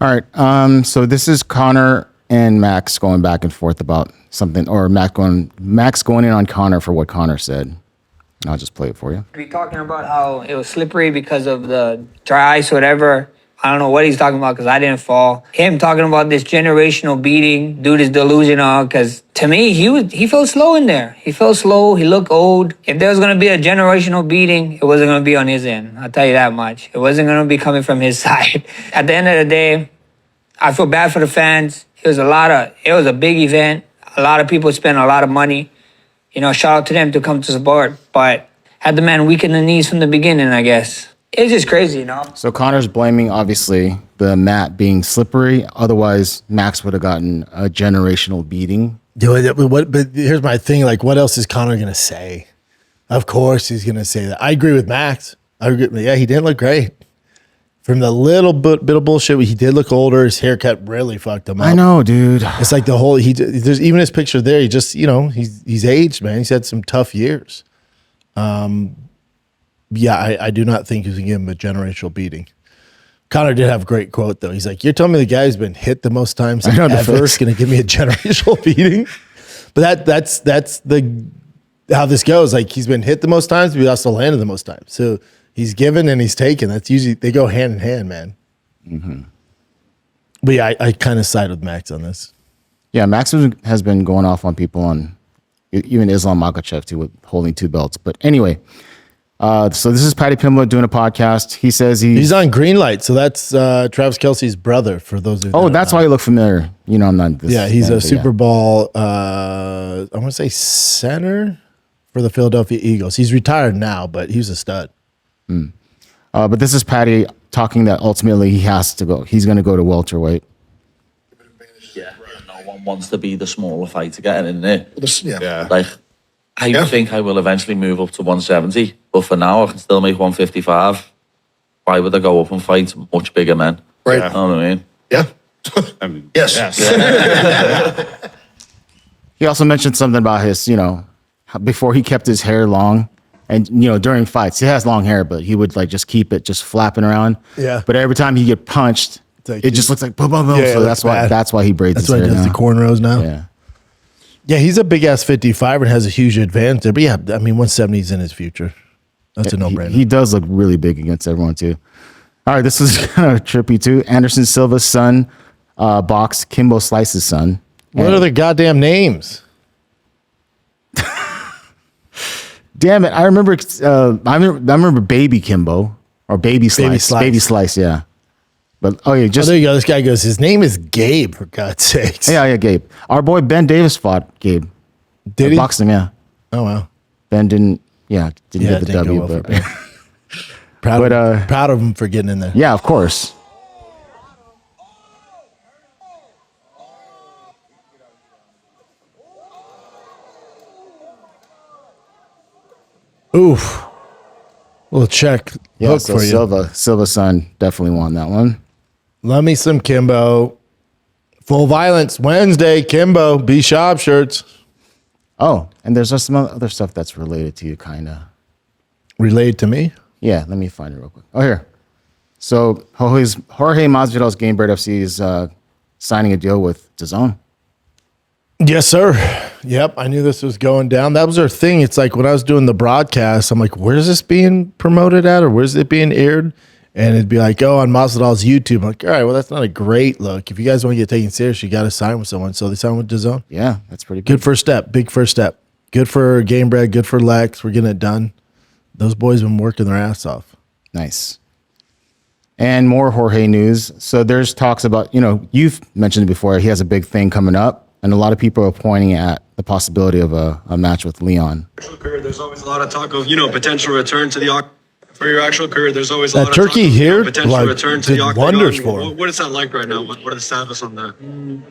All right. So this is Conor and Max going back and forth about something, or Max going in on Conor for what Conor said. I'll just play it for you. Be talking about how it was slippery because of the dry ice or whatever. I don't know what he's talking about because I didn't fall. Him talking about this generational beating. Dude is delusional because to me, he felt slow in there. He felt slow. He looked old. If there was going to be a generational beating, it wasn't going to be on his end. I'll tell you that much. It wasn't going to be coming from his side. At the end of the day, I feel bad for the fans. It was a big event. A lot of people spent a lot of money. Shout out to them to come to support. But had the man weaken the knees from the beginning, I guess. It's just crazy, you know. So Conor's blaming, obviously, the mat being slippery. Otherwise, Max would have gotten a generational beating. But here's my thing. Like, what else is Conor going to say? Of course he's going to say that. I agree with Max. Yeah, he didn't look great. From the little bit of bullshit, he did look older. His haircut really fucked him up. I know, dude. It's like there's even his picture there. He just, he's aged, man. He's had some tough years. Yeah, I do not think he's going to give him a generational beating. Conor did have a great quote, though. He's like, you're telling me the guy who's been hit the most times ever is going to give me a generational beating? But that's how this goes. Like, he's been hit the most times, but he also landed the most times. So he's given and he's taken. That's usually, they go hand in hand, man. Mm-hmm. But yeah, I kind of side with Max on this. Yeah, Max has been going off on people on even Islam Makhachev, too, with holding 2 belts. But anyway... so this is Paddy Pimblett doing a podcast. He says he's on Greenlight. So that's Travis Kelce's brother, for those who that's why you look familiar. I'm not this. Yeah, he's a Super Bowl, I want to say center for the Philadelphia Eagles. He's retired now, but he was a stud. But this is Paddy talking that ultimately he has to go. He's going to go to welterweight. Yeah, no one wants to be the smaller fighter getting in there. Yeah. Like, I think I will eventually move up to 170, but for now I can still make 155. Why would I go up and fight much bigger men? Right. You know what I mean? Yeah. Yes. He also mentioned something about his, before he kept his hair long, and during fights he has long hair, but he would just keep it just flapping around. Yeah. But every time he get punched, like it just looks like boom, boom, boom. Yeah, so that's why he braids. That's his why he hair does now. the cornrows now. Yeah. Yeah, he's a big ass 55 and has a huge advantage there. But yeah, I mean, 170 is in his future. That's a no brainer. He does look really big against everyone too. All right, this is kind of trippy too. Anderson Silva's son boxed Kimbo Slice's son. What are their goddamn names? Damn it! I remember. I remember Baby Kimbo or Baby Slice. Baby Slice. Yeah. But there you go. This guy goes, his name is Gabe, for God's sakes. Yeah, Gabe. Our boy Ben Davis fought Gabe. Did he? Boxed him, yeah. Oh, wow. Ben didn't get the W. Well, but proud of him for getting in there. Yeah, of course. Oof. Little check. Yeah, hook so for you. Silva's son definitely won that one. Love me some Kimbo. Full Violence Wednesday, Kimbo, B Schaub shirts. Oh, and there's just some other stuff that's related to you, kind of. Related to me? Yeah, let me find it real quick. Oh, here. So Jorge Masvidal's Gamebred FC is signing a deal with DAZN. Yes, sir. Yep, I knew this was going down. That was our thing. It's like when I was doing the broadcast, I'm like, where's this being promoted at, or where's it being aired? And it'd be like, oh, on Masvidal's YouTube. I'm like, all right, well, that's not a great look. If you guys want to get taken serious, you got to sign with someone. So they signed with DAZN. Yeah, that's pretty good first step. Big first step. Good for Gamebred. Good for Lex. We're getting it done. Those boys been working their ass off. Nice. And more Jorge news. So there's talks about, you've mentioned it before. He has a big thing coming up. And a lot of people are pointing at the possibility of a match with Leon. There's always a lot of talk of, potential return to the for your actual career. There's always a lot of turkey talk of, here potential return to the octagon. Wonders for him. What is that like right now? What are the status on that?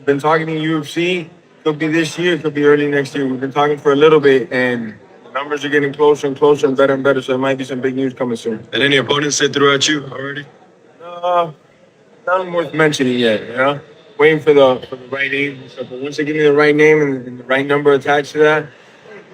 Been talking to UFC. Could be this year. Could be early next year. We've been talking for a little bit, and the numbers are getting closer and closer and better. So there might be some big news coming soon. And any opponents they threw at you already? Nothing worth mentioning yet. Waiting for the right name and stuff. But once they give me the right name and the right number attached to that,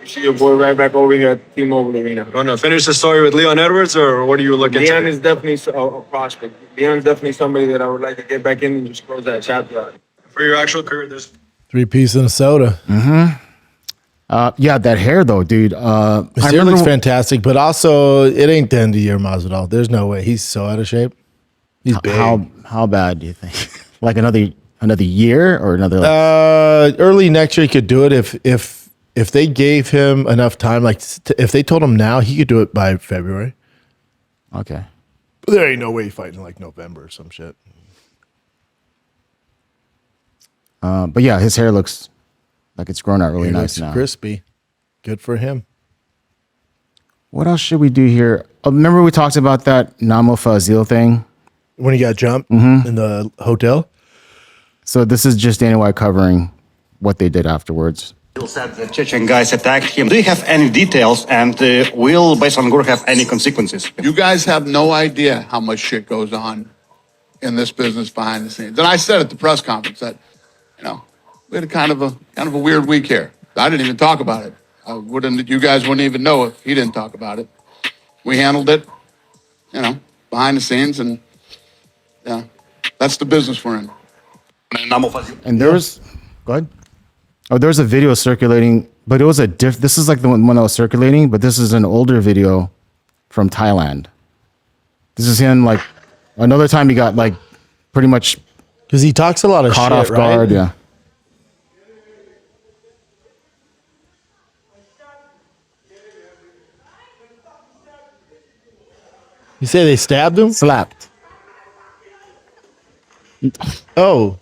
you see your boy right back over here at T-Mobile Arena. Want to finish the story with Leon Edwards, or what are you looking Leon is definitely a prospect. Leon's definitely somebody that I would like to get back in and just close that chapter out. For your actual career, there's 3-piece and a soda. Mm-hmm. Yeah, that hair though, dude. His hair looks fantastic, but also it ain't the end of the year, Masvidal. There's no way. He's so out of shape. He's big. How bad do you think? Like another year or another? Early next year he could do it if they gave him enough time. Like if they told him now, he could do it by February. Okay. But there ain't no way he's fighting like November or some shit. But yeah, his hair looks like it's grown out really nice now. Crispy. Good for him. What else should we do here? Remember we talked about that Namo Fazil thing? When he got jumped in the hotel? So this is just Dana White covering what they did afterwards. Said the Chechen guys attacked him. Do you have any details, and will Baisangur have any consequences? You guys have no idea how much shit goes on in this business behind the scenes. And I said at the press conference that, we had a kind of a weird week here. I didn't even talk about it. You guys wouldn't even know if he didn't talk about it. We handled it, behind the scenes, and that's the business we're in. And there was, go ahead. Oh, there was a video circulating, but it was this is like the one that was circulating, but this is an older video from Thailand. This is him, like, another time he got, like, pretty much because he talks a lot of caught shit, off guard, right? yeah. You say they stabbed him? Slapped. Oh.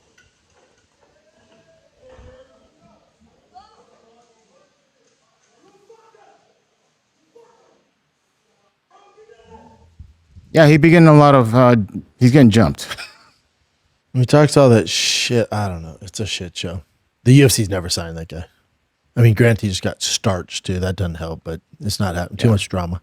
Yeah, he began a lot of, he's getting jumped. When he talks all that shit, I don't know. It's a shit show. The UFC's never signed that guy. I mean, granted, he just got starched too. That doesn't help, but it's not happening. Too much drama.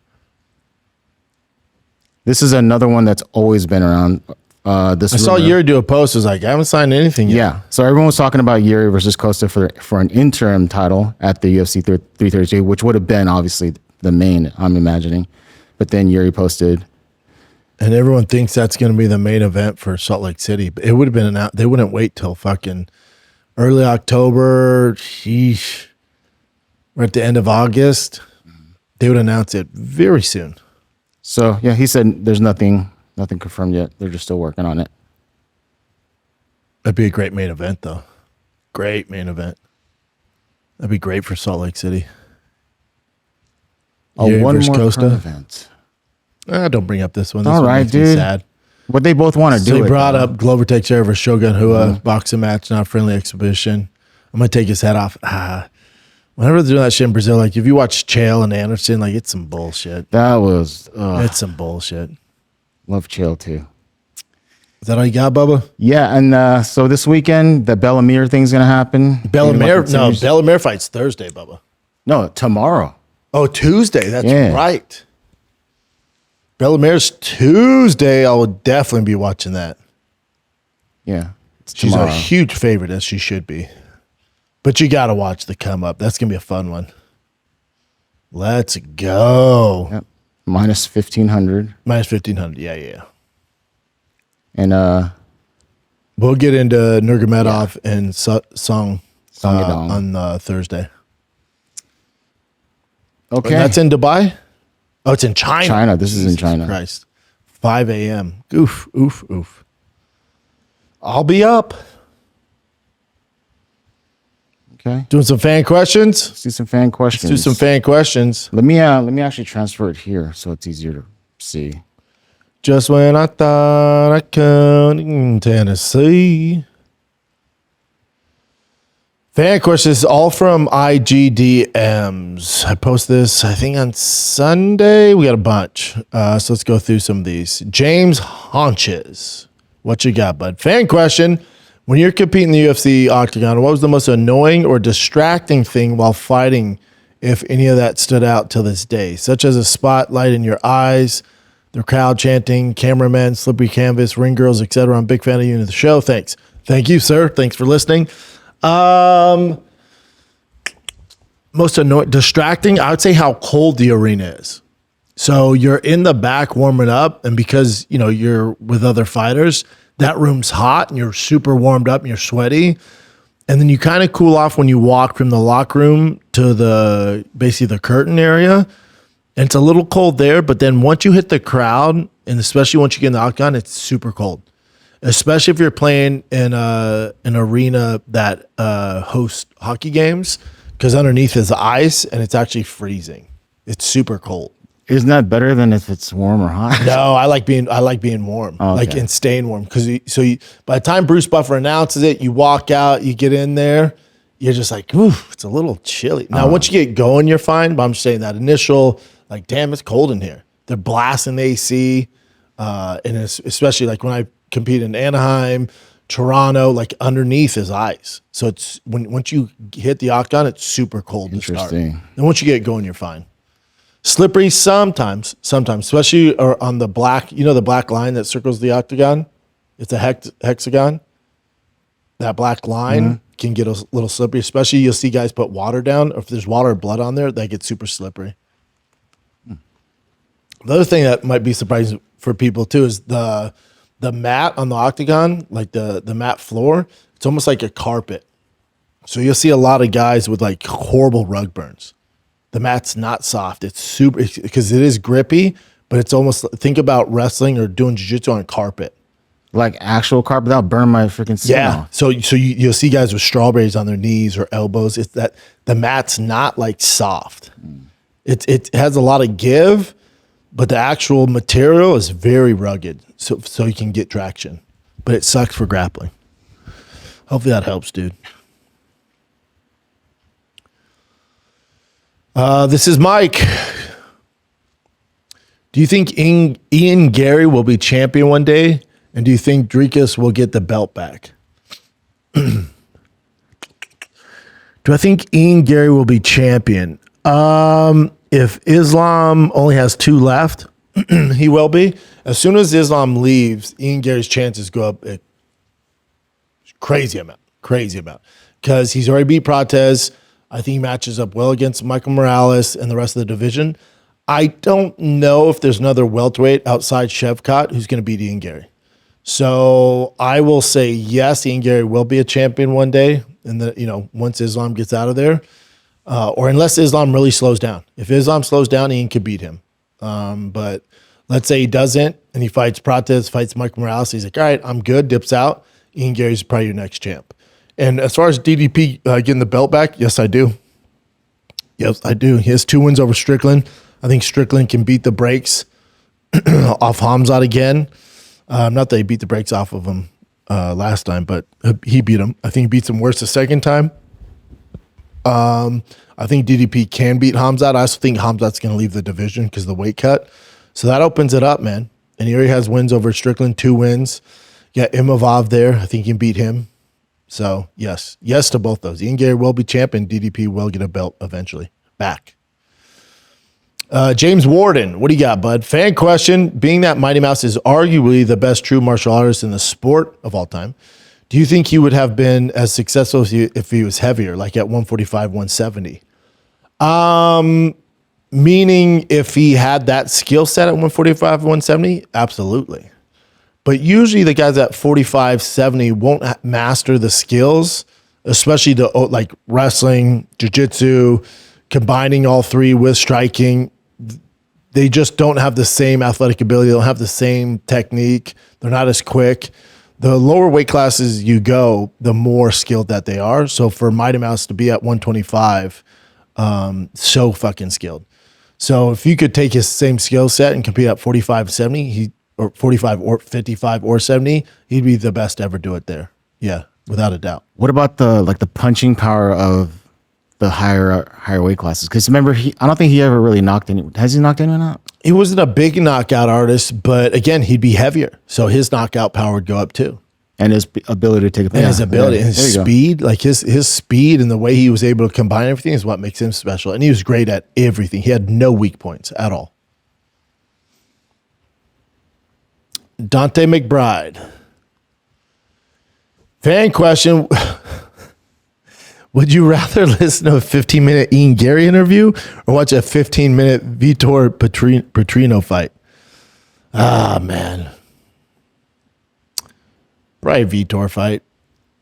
This is another one that's always been around. I saw Yuri do a post. It was like, I haven't signed anything yet. Yeah. So everyone was talking about Yuri versus Costa for an interim title at the UFC 332, which would have been obviously the main, I'm imagining. But then Yuri posted. And everyone thinks that's going to be the main event for Salt Lake City. But it would have been they wouldn't wait till fucking early October. Sheesh. We're at the end of August. They would announce it very soon. So, yeah, he said there's nothing confirmed yet. They're just still working on it. That'd be a great main event, though. Great main event. That'd be great for Salt Lake City. One more Costa event. Don't bring up this one. This all one right, makes me dude. sad. What they both want to do. They brought up Glover Teixeira versus Shogun Rua boxing match, not a friendly exhibition. I'm gonna take his head off. Whenever they're doing that shit in Brazil, like if you watch Chael and Anderson, like it's some bullshit. That was it's some bullshit. Love Chael too. Is that all you got, Bubba? Yeah, and so this weekend the Bellemere thing's gonna happen. Bellemere fights Thursday, Bubba. No, tomorrow. Oh, Tuesday. That's right. Bellamere's Tuesday. I will definitely be watching that. Yeah, she's tomorrow. A huge favorite, as she should be. But you got to watch the come up. That's gonna be a fun one. Let's go. Yep. Minus 1,500. Minus 1,500. Yeah. And we'll get into Nurmagomedov and Song on Thursday. Okay. And that's in Dubai? Oh, it's in China. China. This is in China. Christ. 5 a.m. Oof. I'll be up. Okay. Doing some fan questions? Let's do some fan questions. Let's do some fan questions. Let me actually transfer it here so it's easier to see. Just when I thought I could in Tennessee. Fan questions all from IGDMs. I post this, I think, on Sunday. We got a bunch. So let's go through some of these. James Haunches. What you got, bud? Fan question. When you're competing in the UFC octagon, what was the most annoying or distracting thing while fighting, if any of that stood out till this day? Such as a spotlight in your eyes, the crowd chanting, cameramen, slippery canvas, ring girls, etc. I'm a big fan of you and the show. Thanks. Thank you, sir. Thanks for listening. Most annoying, distracting, I would say how cold the arena is. So you're in the back warming up, and because you're with other fighters, that room's hot and you're super warmed up and you're sweaty. And then you kind of cool off when you walk from the locker room to basically the curtain area. And it's a little cold there, but then once you hit the crowd, and especially once you get in the octagon, it's super cold. Especially if you're playing in an arena that hosts hockey games, because underneath is ice and it's actually freezing. It's super cold. Isn't that better than if it's warm or hot? No, I like being warm, okay. and staying warm. Because by the time Bruce Buffer announces it, you walk out, you get in there, you're just like, ooh, it's a little chilly. Now, once you get going, you're fine. But I'm just saying that initial like, damn, it's cold in here. They're blasting the AC, and especially like when I compete in Anaheim, Toronto, like underneath his eyes. So it's once you hit the octagon, it's super cold to start. And once you get going, you're fine. Slippery sometimes, especially on the black, the black line that circles the octagon. It's a hexagon. That black line can get a little slippery, especially you'll see guys put water down, or if there's water or blood on there, that gets super slippery. The other thing that might be surprising for people too is the mat on the octagon, like the mat floor, it's almost like a carpet. So you'll see a lot of guys with like horrible rug burns. The mat's not soft. It's super, because it is grippy, but it's almost, think about wrestling or doing jiu-jitsu on carpet. Like actual carpet, that'll burn my freaking skin off. So you'll see guys with strawberries on their knees or elbows. It's that the mat's not like soft. It has a lot of give, but the actual material is very rugged. So you can get traction. But it sucks for grappling. Hopefully that helps, dude. This is Mike. Do you think Ian Garry will be champion one day? And do you think Rodrigues will get the belt back? Do I think Ian Garry will be champion? If Islam only has 2 left, he will be. As soon as Islam leaves, Ian Garry's chances go up a crazy amount. Because he's already beat Prates. I think he matches up well against Michael Morales and the rest of the division. I don't know if there's another welterweight outside Shavkat who's going to beat Ian Garry. So I will say yes, Ian Garry will be a champion one day, and once Islam gets out of there, or unless Islam really slows down. If Islam slows down, Ian could beat him. But let's say he doesn't, and he fights Prates, fights Mike Morales. He's like, all right, I'm good, dips out. Ian Gary's probably your next champ. And as far as DDP getting the belt back, yes, I do. Yes, I do. He has 2 wins over Strickland. I think Strickland can beat the brakes off Hamzat again. Not that he beat the brakes off of him last time, but he beat him. I think he beats him worse the second time. I think DDP can beat Hamzat. I also think Hamzat's going to leave the division because of the weight cut. So that opens it up, man. And he already has wins over Strickland, 2 wins. You got Imavov there. I think you can beat him. So, yes. Yes to both those. Ian Garry will be champion. DDP will get a belt eventually. Back. James Warden, what do you got, bud? Fan question. Being that Mighty Mouse is arguably the best true martial artist in the sport of all time, do you think he would have been as successful if he was heavier, like at 145, 170? Meaning if he had that skill set at 145, 170? Absolutely. But usually the guys at 45, 70 won't master the skills, especially the like wrestling, jiu-jitsu, combining all 3 with striking. They just don't have the same athletic ability. They don't have the same technique. They're not as quick. The lower weight classes you go, the more skilled that they are. So for Mighty Mouse to be at 125, so fucking skilled. So if you could take his same skill set and compete at 45, 70, or 45 or 55 or 70, he'd be the best to ever do it there. Yeah, without a doubt. What about the punching power of the higher weight classes? Because remember, I don't think he ever really knocked anyone. Has he knocked anyone out? He wasn't a big knockout artist, but again, he'd be heavier, so his knockout power would go up too. And his ability to take a and his ability, and his speed, like his speed and the way he was able to combine everything is what makes him special. And he was great at everything. He had no weak points at all. Dante McBride. Fan question. Would you rather listen to a 15-minute Ian Garry interview or watch a 15-minute Vitor Petrino fight? Ah, man. Probably Vitor fight,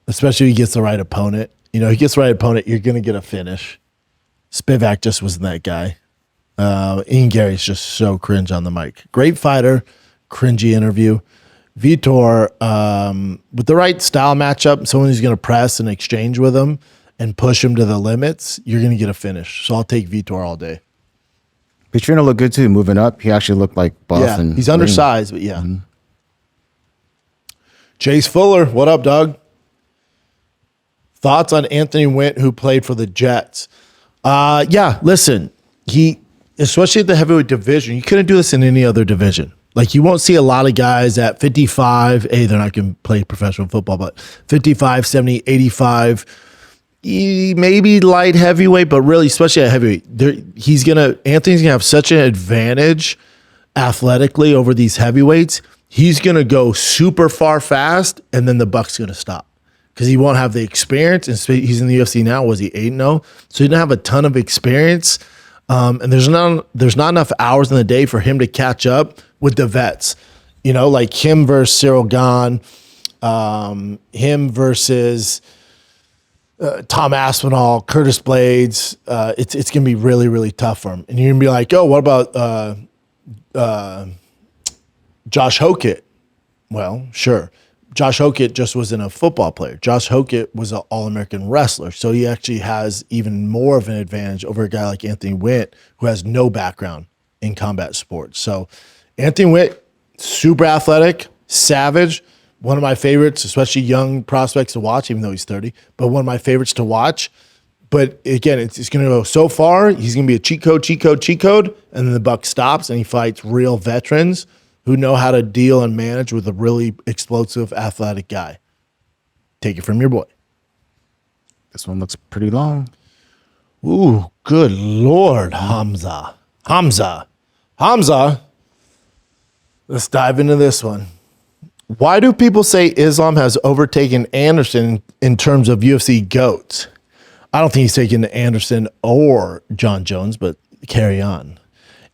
especially if he gets the right opponent. He gets the right opponent, you're going to get a finish. Spivak just wasn't that guy. Ian Gary's just so cringe on the mic. Great fighter, cringy interview. Vitor, with the right style matchup, someone who's going to press and exchange with him and push him to the limits, you're going to get a finish. So I'll take Vitor all day. Petrino looked good too, moving up. He actually looked like Boston. Yeah, he's undersized, but yeah. Mm-hmm. Chase Fuller, what up, dog? Thoughts on Anthony Wint, who played for the Jets? Yeah, listen, especially at the heavyweight division. You couldn't do this in any other division. Like, you won't see a lot of guys at 55. They're not going to play professional football, but 55, 70, 85, maybe light heavyweight, but really, especially at heavyweight, Anthony's going to have such an advantage athletically over these heavyweights. He's going to go super far fast, and then the buck's going to stop because he won't have the experience. And he's in the UFC now. Was he 8-0? So he didn't have a ton of experience. And there's not enough hours in the day for him to catch up with the vets, like him versus Cyril Gahn, him versus Tom Aspinall, Curtis Blades. It's going to be really, really tough for him. And you're going to be like, oh, what about Josh Hokett? Well, sure. Josh Hokett just wasn't a football player. Josh Hokett was an All-American wrestler. So he actually has even more of an advantage over a guy like Anthony Witt, who has no background in combat sports. So Anthony Witt, super athletic, savage, one of my favorites, especially young prospects to watch, even though he's 30, but one of my favorites to watch. But again, it's going to go so far. He's going to be a cheat code, and then the buck stops and he fights real veterans who know how to deal and manage with a really explosive, athletic guy. Take it from your boy. This one looks pretty long. Ooh, good Lord, Hamza. Let's dive into this one. Why do people say Islam has overtaken Anderson in terms of UFC GOATs? I don't think he's taken Anderson or John Jones, but carry on.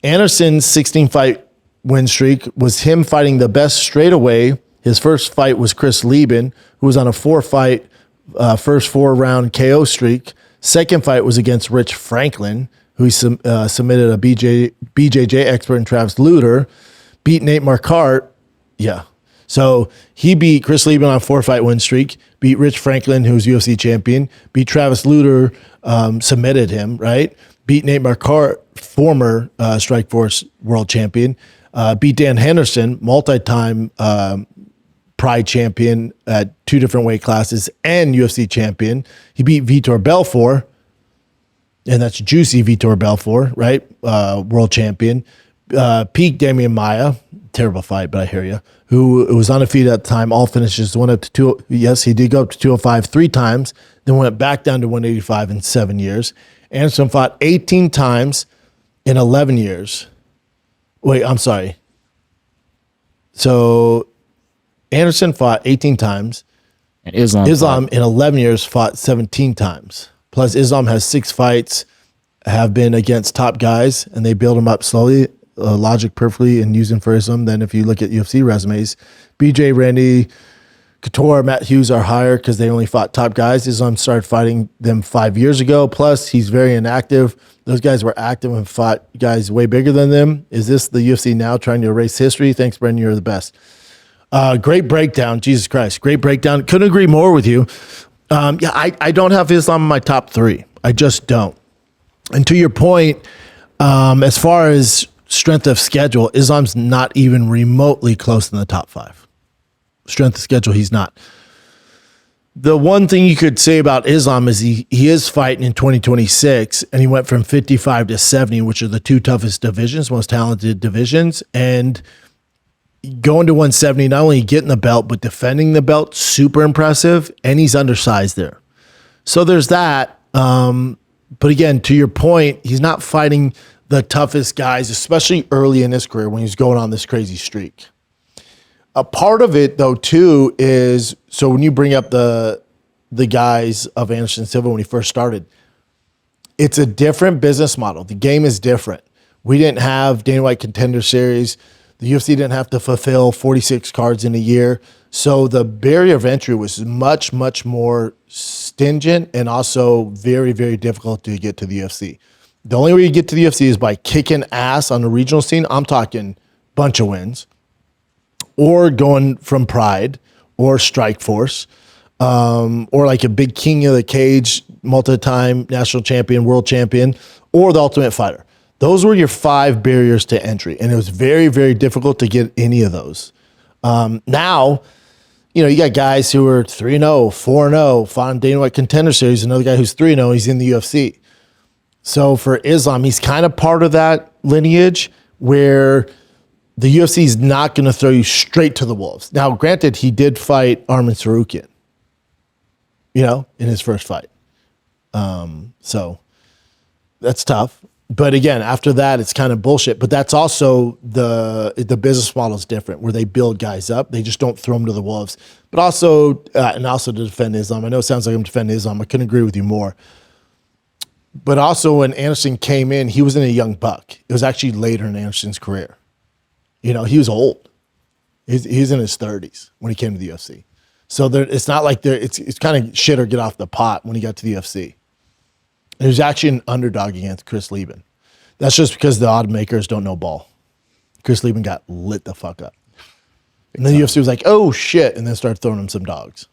Anderson's 16-fight win streak was him fighting the best straight away. His first fight was Chris Lieben, who was on a 4-fight, first 4-round KO streak. Second fight was against Rich Franklin, who he submitted a BJJ expert in Travis Lutter, beat Nate Marquardt. Yeah. So he beat Chris Lieben on a 4-fight win streak, beat Rich Franklin, who's UFC champion, beat Travis Lutter, submitted him, right? Beat Nate Marquardt, former Strikeforce world champion, beat Dan Henderson, multi-time Pride champion at 2 different weight classes and UFC champion. He beat Vitor Belfort, and that's juicy Vitor Belfort, right? World champion. Peak Damian Maia, terrible fight, but I hear you, who was undefeated at the time, all finishes, went up to 2. Yes, he did go up to 205 3 times, then went back down to 185 in 7 years. Anderson fought 18 times in 11 years. Wait, I'm sorry. So Anderson fought 18 times. And Islam in 11 years fought 17 times. Plus Islam has 6 fights, have been against top guys, and they build him up slowly. Logic perfectly and using for Islam. Then if you look at UFC resumes, BJ, Randy, Couture, Matt Hughes are higher because they only fought top guys. Islam started fighting them 5 years ago. Plus, he's very inactive. Those guys were active and fought guys way bigger than them. Is this the UFC now trying to erase history? Thanks, Brendan. You're the best. Great breakdown. Jesus Christ. Great breakdown. Couldn't agree more with you. I don't have Islam in my top 3. I just don't. And to your point, as far as strength of schedule, Islam's not even remotely close in the top 5. Strength of schedule, he's not. The one thing you could say about Islam is he is fighting in 2026, and he went from 55 to 70, which are the 2 toughest divisions, most talented divisions, and going to 170, not only getting the belt, but defending the belt, super impressive, and he's undersized there. So there's that. But again, to your point, he's not fighting the toughest guys, especially early in his career when he's going on this crazy streak. A part of it, though, too, is so when you bring up the guys of Anderson Silva when he first started, it's a different business model. The game is different. We didn't have Dana White Contender Series. The UFC didn't have to fulfill 46 cards in a year. So the barrier of entry was much, much more stingent and also very, very difficult to get to the UFC. The only way you get to the UFC is by kicking ass on the regional scene. I'm talking bunch of wins. Or going from Pride or Strikeforce, or like a big king of the cage, multi-time national champion, world champion, or the Ultimate Fighter. Those were your 5 barriers to entry, and it was very, very difficult to get any of those. Now, you got guys who are 3-0, 4-0, fought in Dana White Contender Series, another guy who's 3-0, he's in the UFC. So for Islam, he's kind of part of that lineage where the UFC is not going to throw you straight to the wolves. Now, granted, he did fight Arman Tsarukyan, in his first fight. So that's tough. But again, after that, it's kind of bullshit. But that's also the business model is different, where they build guys up. They just don't throw them to the wolves. But also, and also to defend Islam. I know it sounds like I'm defending Islam. I couldn't agree with you more. But also, when Anderson came in, he wasn't a young buck. It was actually later in Anderson's career. He was old. He's in his 30s when he came to the UFC. So it's not like it's kind of shit or get off the pot when he got to the UFC. He was actually an underdog against Chris Lieben. That's just because the odd makers don't know ball. Chris Lieben got lit the fuck up. And then the UFC was like, oh shit, and then started throwing him some dogs.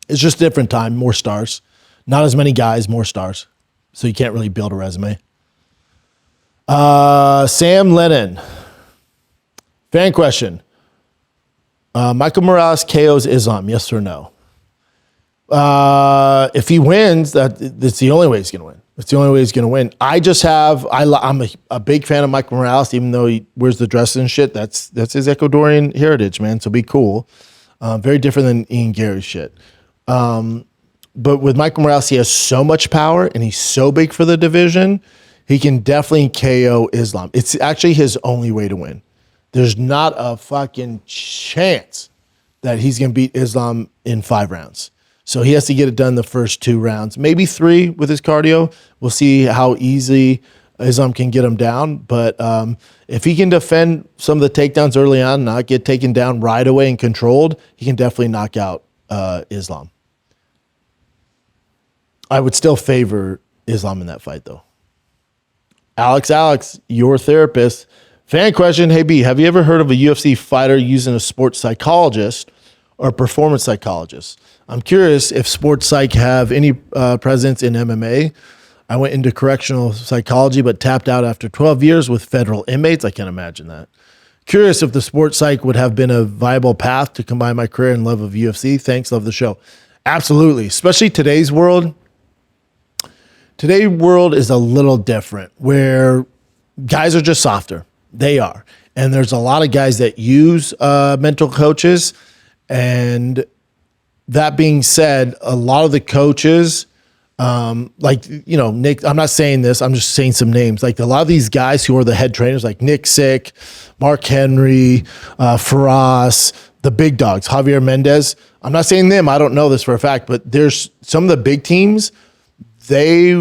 It's just a different time, more stars. Not as many guys, more stars. So you can't really build a resume. Sam Lennon. Fan question. Michael Morales KOs Islam, yes or no? If he wins, that's the only way he's going to win. It's the only way he's going to win. I'm a big fan of Michael Morales, even though he wears the dress and shit. That's his Ecuadorian heritage, man. So be cool. Very different than Ian Garry's shit. But with Michael Morales, he has so much power and he's so big for the division. He can definitely KO Islam. It's actually his only way to win. There's not a fucking chance that he's going to beat Islam in 5 rounds. So he has to get it done the first 2 rounds, maybe 3 with his cardio. We'll see how easy Islam can get him down. But if he can defend some of the takedowns early on, not get taken down right away and controlled, he can definitely knock out Islam. I would still favor Islam in that fight, though. Alex, your therapist. Fan question, hey B, have you ever heard of a UFC fighter using a sports psychologist or a performance psychologist? I'm curious if sports psych have any presence in MMA. I went into correctional psychology but tapped out after 12 years with federal inmates. I can't imagine that. Curious if the sports psych would have been a viable path to combine my career and love of UFC. Thanks, love the show. Absolutely, especially today's world. Today's world is a little different where guys are just softer. They are. And there's a lot of guys that use mental coaches. And that being said, a lot of the coaches, Nick, I'm not saying this, I'm just saying some names. Like a lot of these guys who are the head trainers, like Nick Sick, Mark Henry, Faraz, the big dogs, Javier Hernandez. I'm not saying them, I don't know this for a fact, but there's some of the big teams, they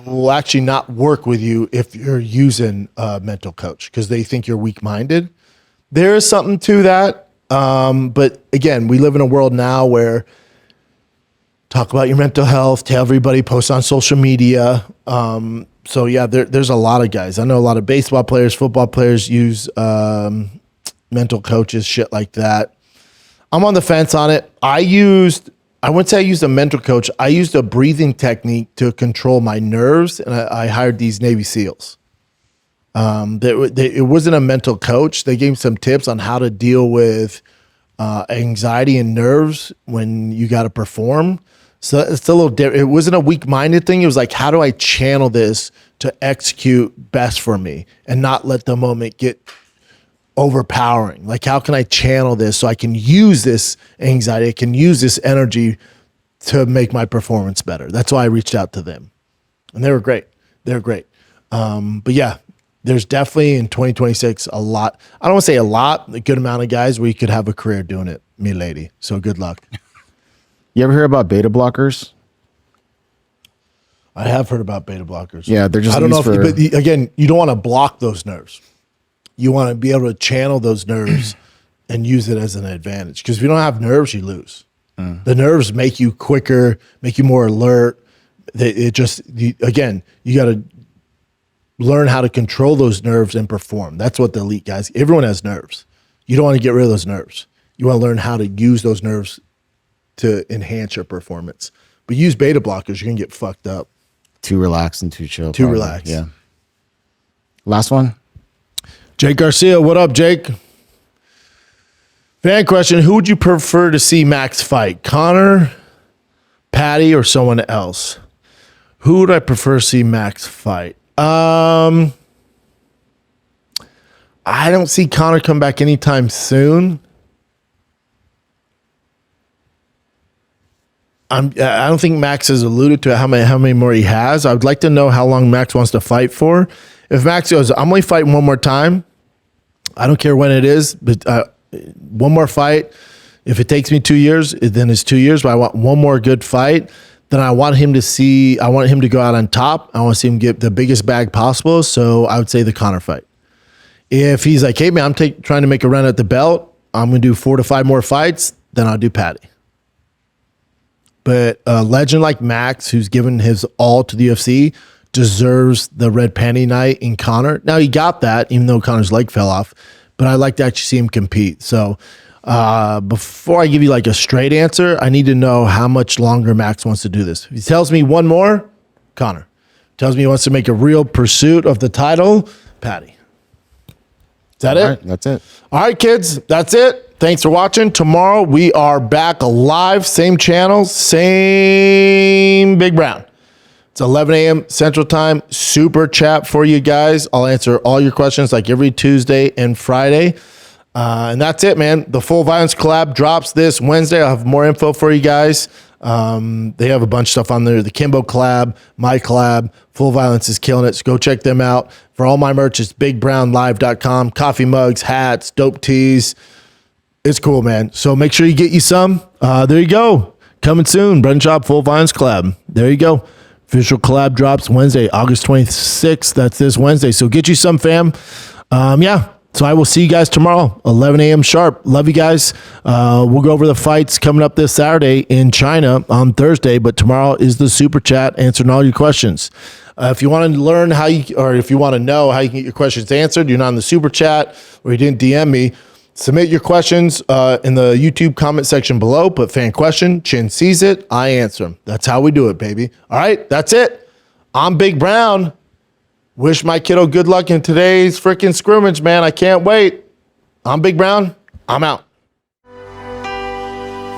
will actually not work with you if you're using a mental coach because they think you're weak-minded. There is something to that. But again, we live in a world now where talk about your mental health, tell everybody, post on social media. So yeah, there's a lot of guys. I know a lot of baseball players, football players use mental coaches, shit like that. I'm on the fence on it. I wouldn't say I used a mental coach. I used a breathing technique to control my nerves, and I hired these Navy SEALs. It wasn't a mental coach. They gave me some tips on how to deal with anxiety and nerves when you got to perform. So it's a little different. It wasn't a weak-minded thing. It was like, how do I channel this to execute best for me and not let the moment get overpowering? Like, how can I channel this so I can use this anxiety, I can use this energy to make my performance better? That's why I reached out to them. And they were great. They're great. But yeah, there's definitely in 2026 a lot. I don't want to say a lot, a good amount of guys where you could have a career doing it, me lady. So good luck. You ever hear about beta blockers? I have heard about beta blockers. Yeah, they're just. I don't know but again, you don't want to block those nerves. You want to be able to channel those nerves and use it as an advantage. Because if you don't have nerves, you lose. The nerves make you quicker, make you more alert. You got to learn how to control those nerves and perform. That's what the elite guys, everyone has nerves. You don't want to get rid of those nerves. You want to learn how to use those nerves to enhance your performance. But use beta blockers, you're going to get fucked up. Too relaxed and too chill. Too relaxed. Yeah. Last one. Jake Garcia, what up, Jake? Fan question, who would you prefer to see Max fight? Conor, Paddy, or someone else? Who would I prefer to see Max fight? I don't see Conor come back anytime soon. I don't think Max has alluded to how many more he has. I would like to know how long Max wants to fight for. If Max goes, I'm only fighting one more time, I don't care when it is, but one more fight. If it takes me 2 years, then it's 2 years, but I want one more good fight. Then I want him to go out on top. I want to see him get the biggest bag possible. So I would say the Conor fight. If he's like, hey man, I'm trying to make a run at the belt, I'm going to do 4 to 5 more fights, then I'll do Paddy. But a legend like Max, who's given his all to the UFC, deserves the red panty night in Conor. Now, he got that, even though Conor's leg fell off. But I'd like to actually see him compete. So before I give you like a straight answer, I need to know how much longer Max wants to do this. If he tells me one more, Conor. Tells me he wants to make a real pursuit of the title, Paddy. Is that it? Right, that's it. All right, kids, that's it. Thanks for watching. Tomorrow we are back live, same channel, same Big Brown. It's 11 a.m. Central Time. Super chat for you guys. I'll answer all your questions like every Tuesday and Friday. And that's it, man. The Full Violence collab drops this Wednesday. I'll have more info for you guys. They have a bunch of stuff on there. The Kimbo collab, my collab, Full Violence is killing it. So go check them out. For all my merch, it's bigbrownlive.com. Coffee mugs, hats, dope tees. It's cool, man. So make sure you get you some. There you go. Coming soon. Brendan Schaub, Full Violence collab. There you go. Official collab drops Wednesday, August 26th. That's this Wednesday. So get you some, fam. Yeah. So I will see you guys tomorrow, 11 a.m. sharp. Love you guys. We'll go over the fights coming up this Saturday in China on Thursday, but tomorrow is the super chat answering all your questions. If you want to learn if you want to know how you can get your questions answered, you're not in the super chat or you didn't DM me, submit your questions in the YouTube comment section below. Put fan question, Chin sees it, I answer them. That's how we do it, baby. All right, that's it. I'm Big Brown. Wish my kiddo good luck in today's freaking scrimmage, man. I can't wait. I'm Big Brown. I'm out.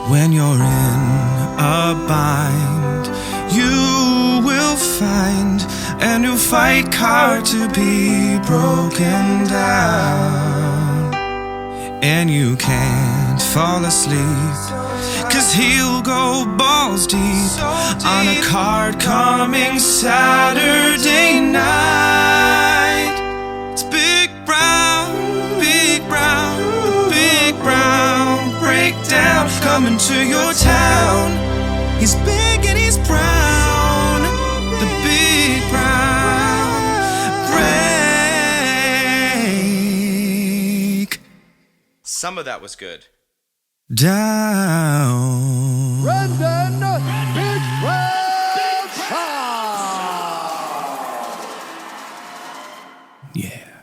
When you're in a bind, you will find a new fight card to be broken down. And you can't fall asleep, 'cause he'll go balls deep on a card coming Saturday night. It's Big Brown, Big Brown, Big Brown breakdown coming to your town. He's big and he's brown, the Big Brown break. Some of that was good. Down. Brendan Big Brown Schaub. Yeah.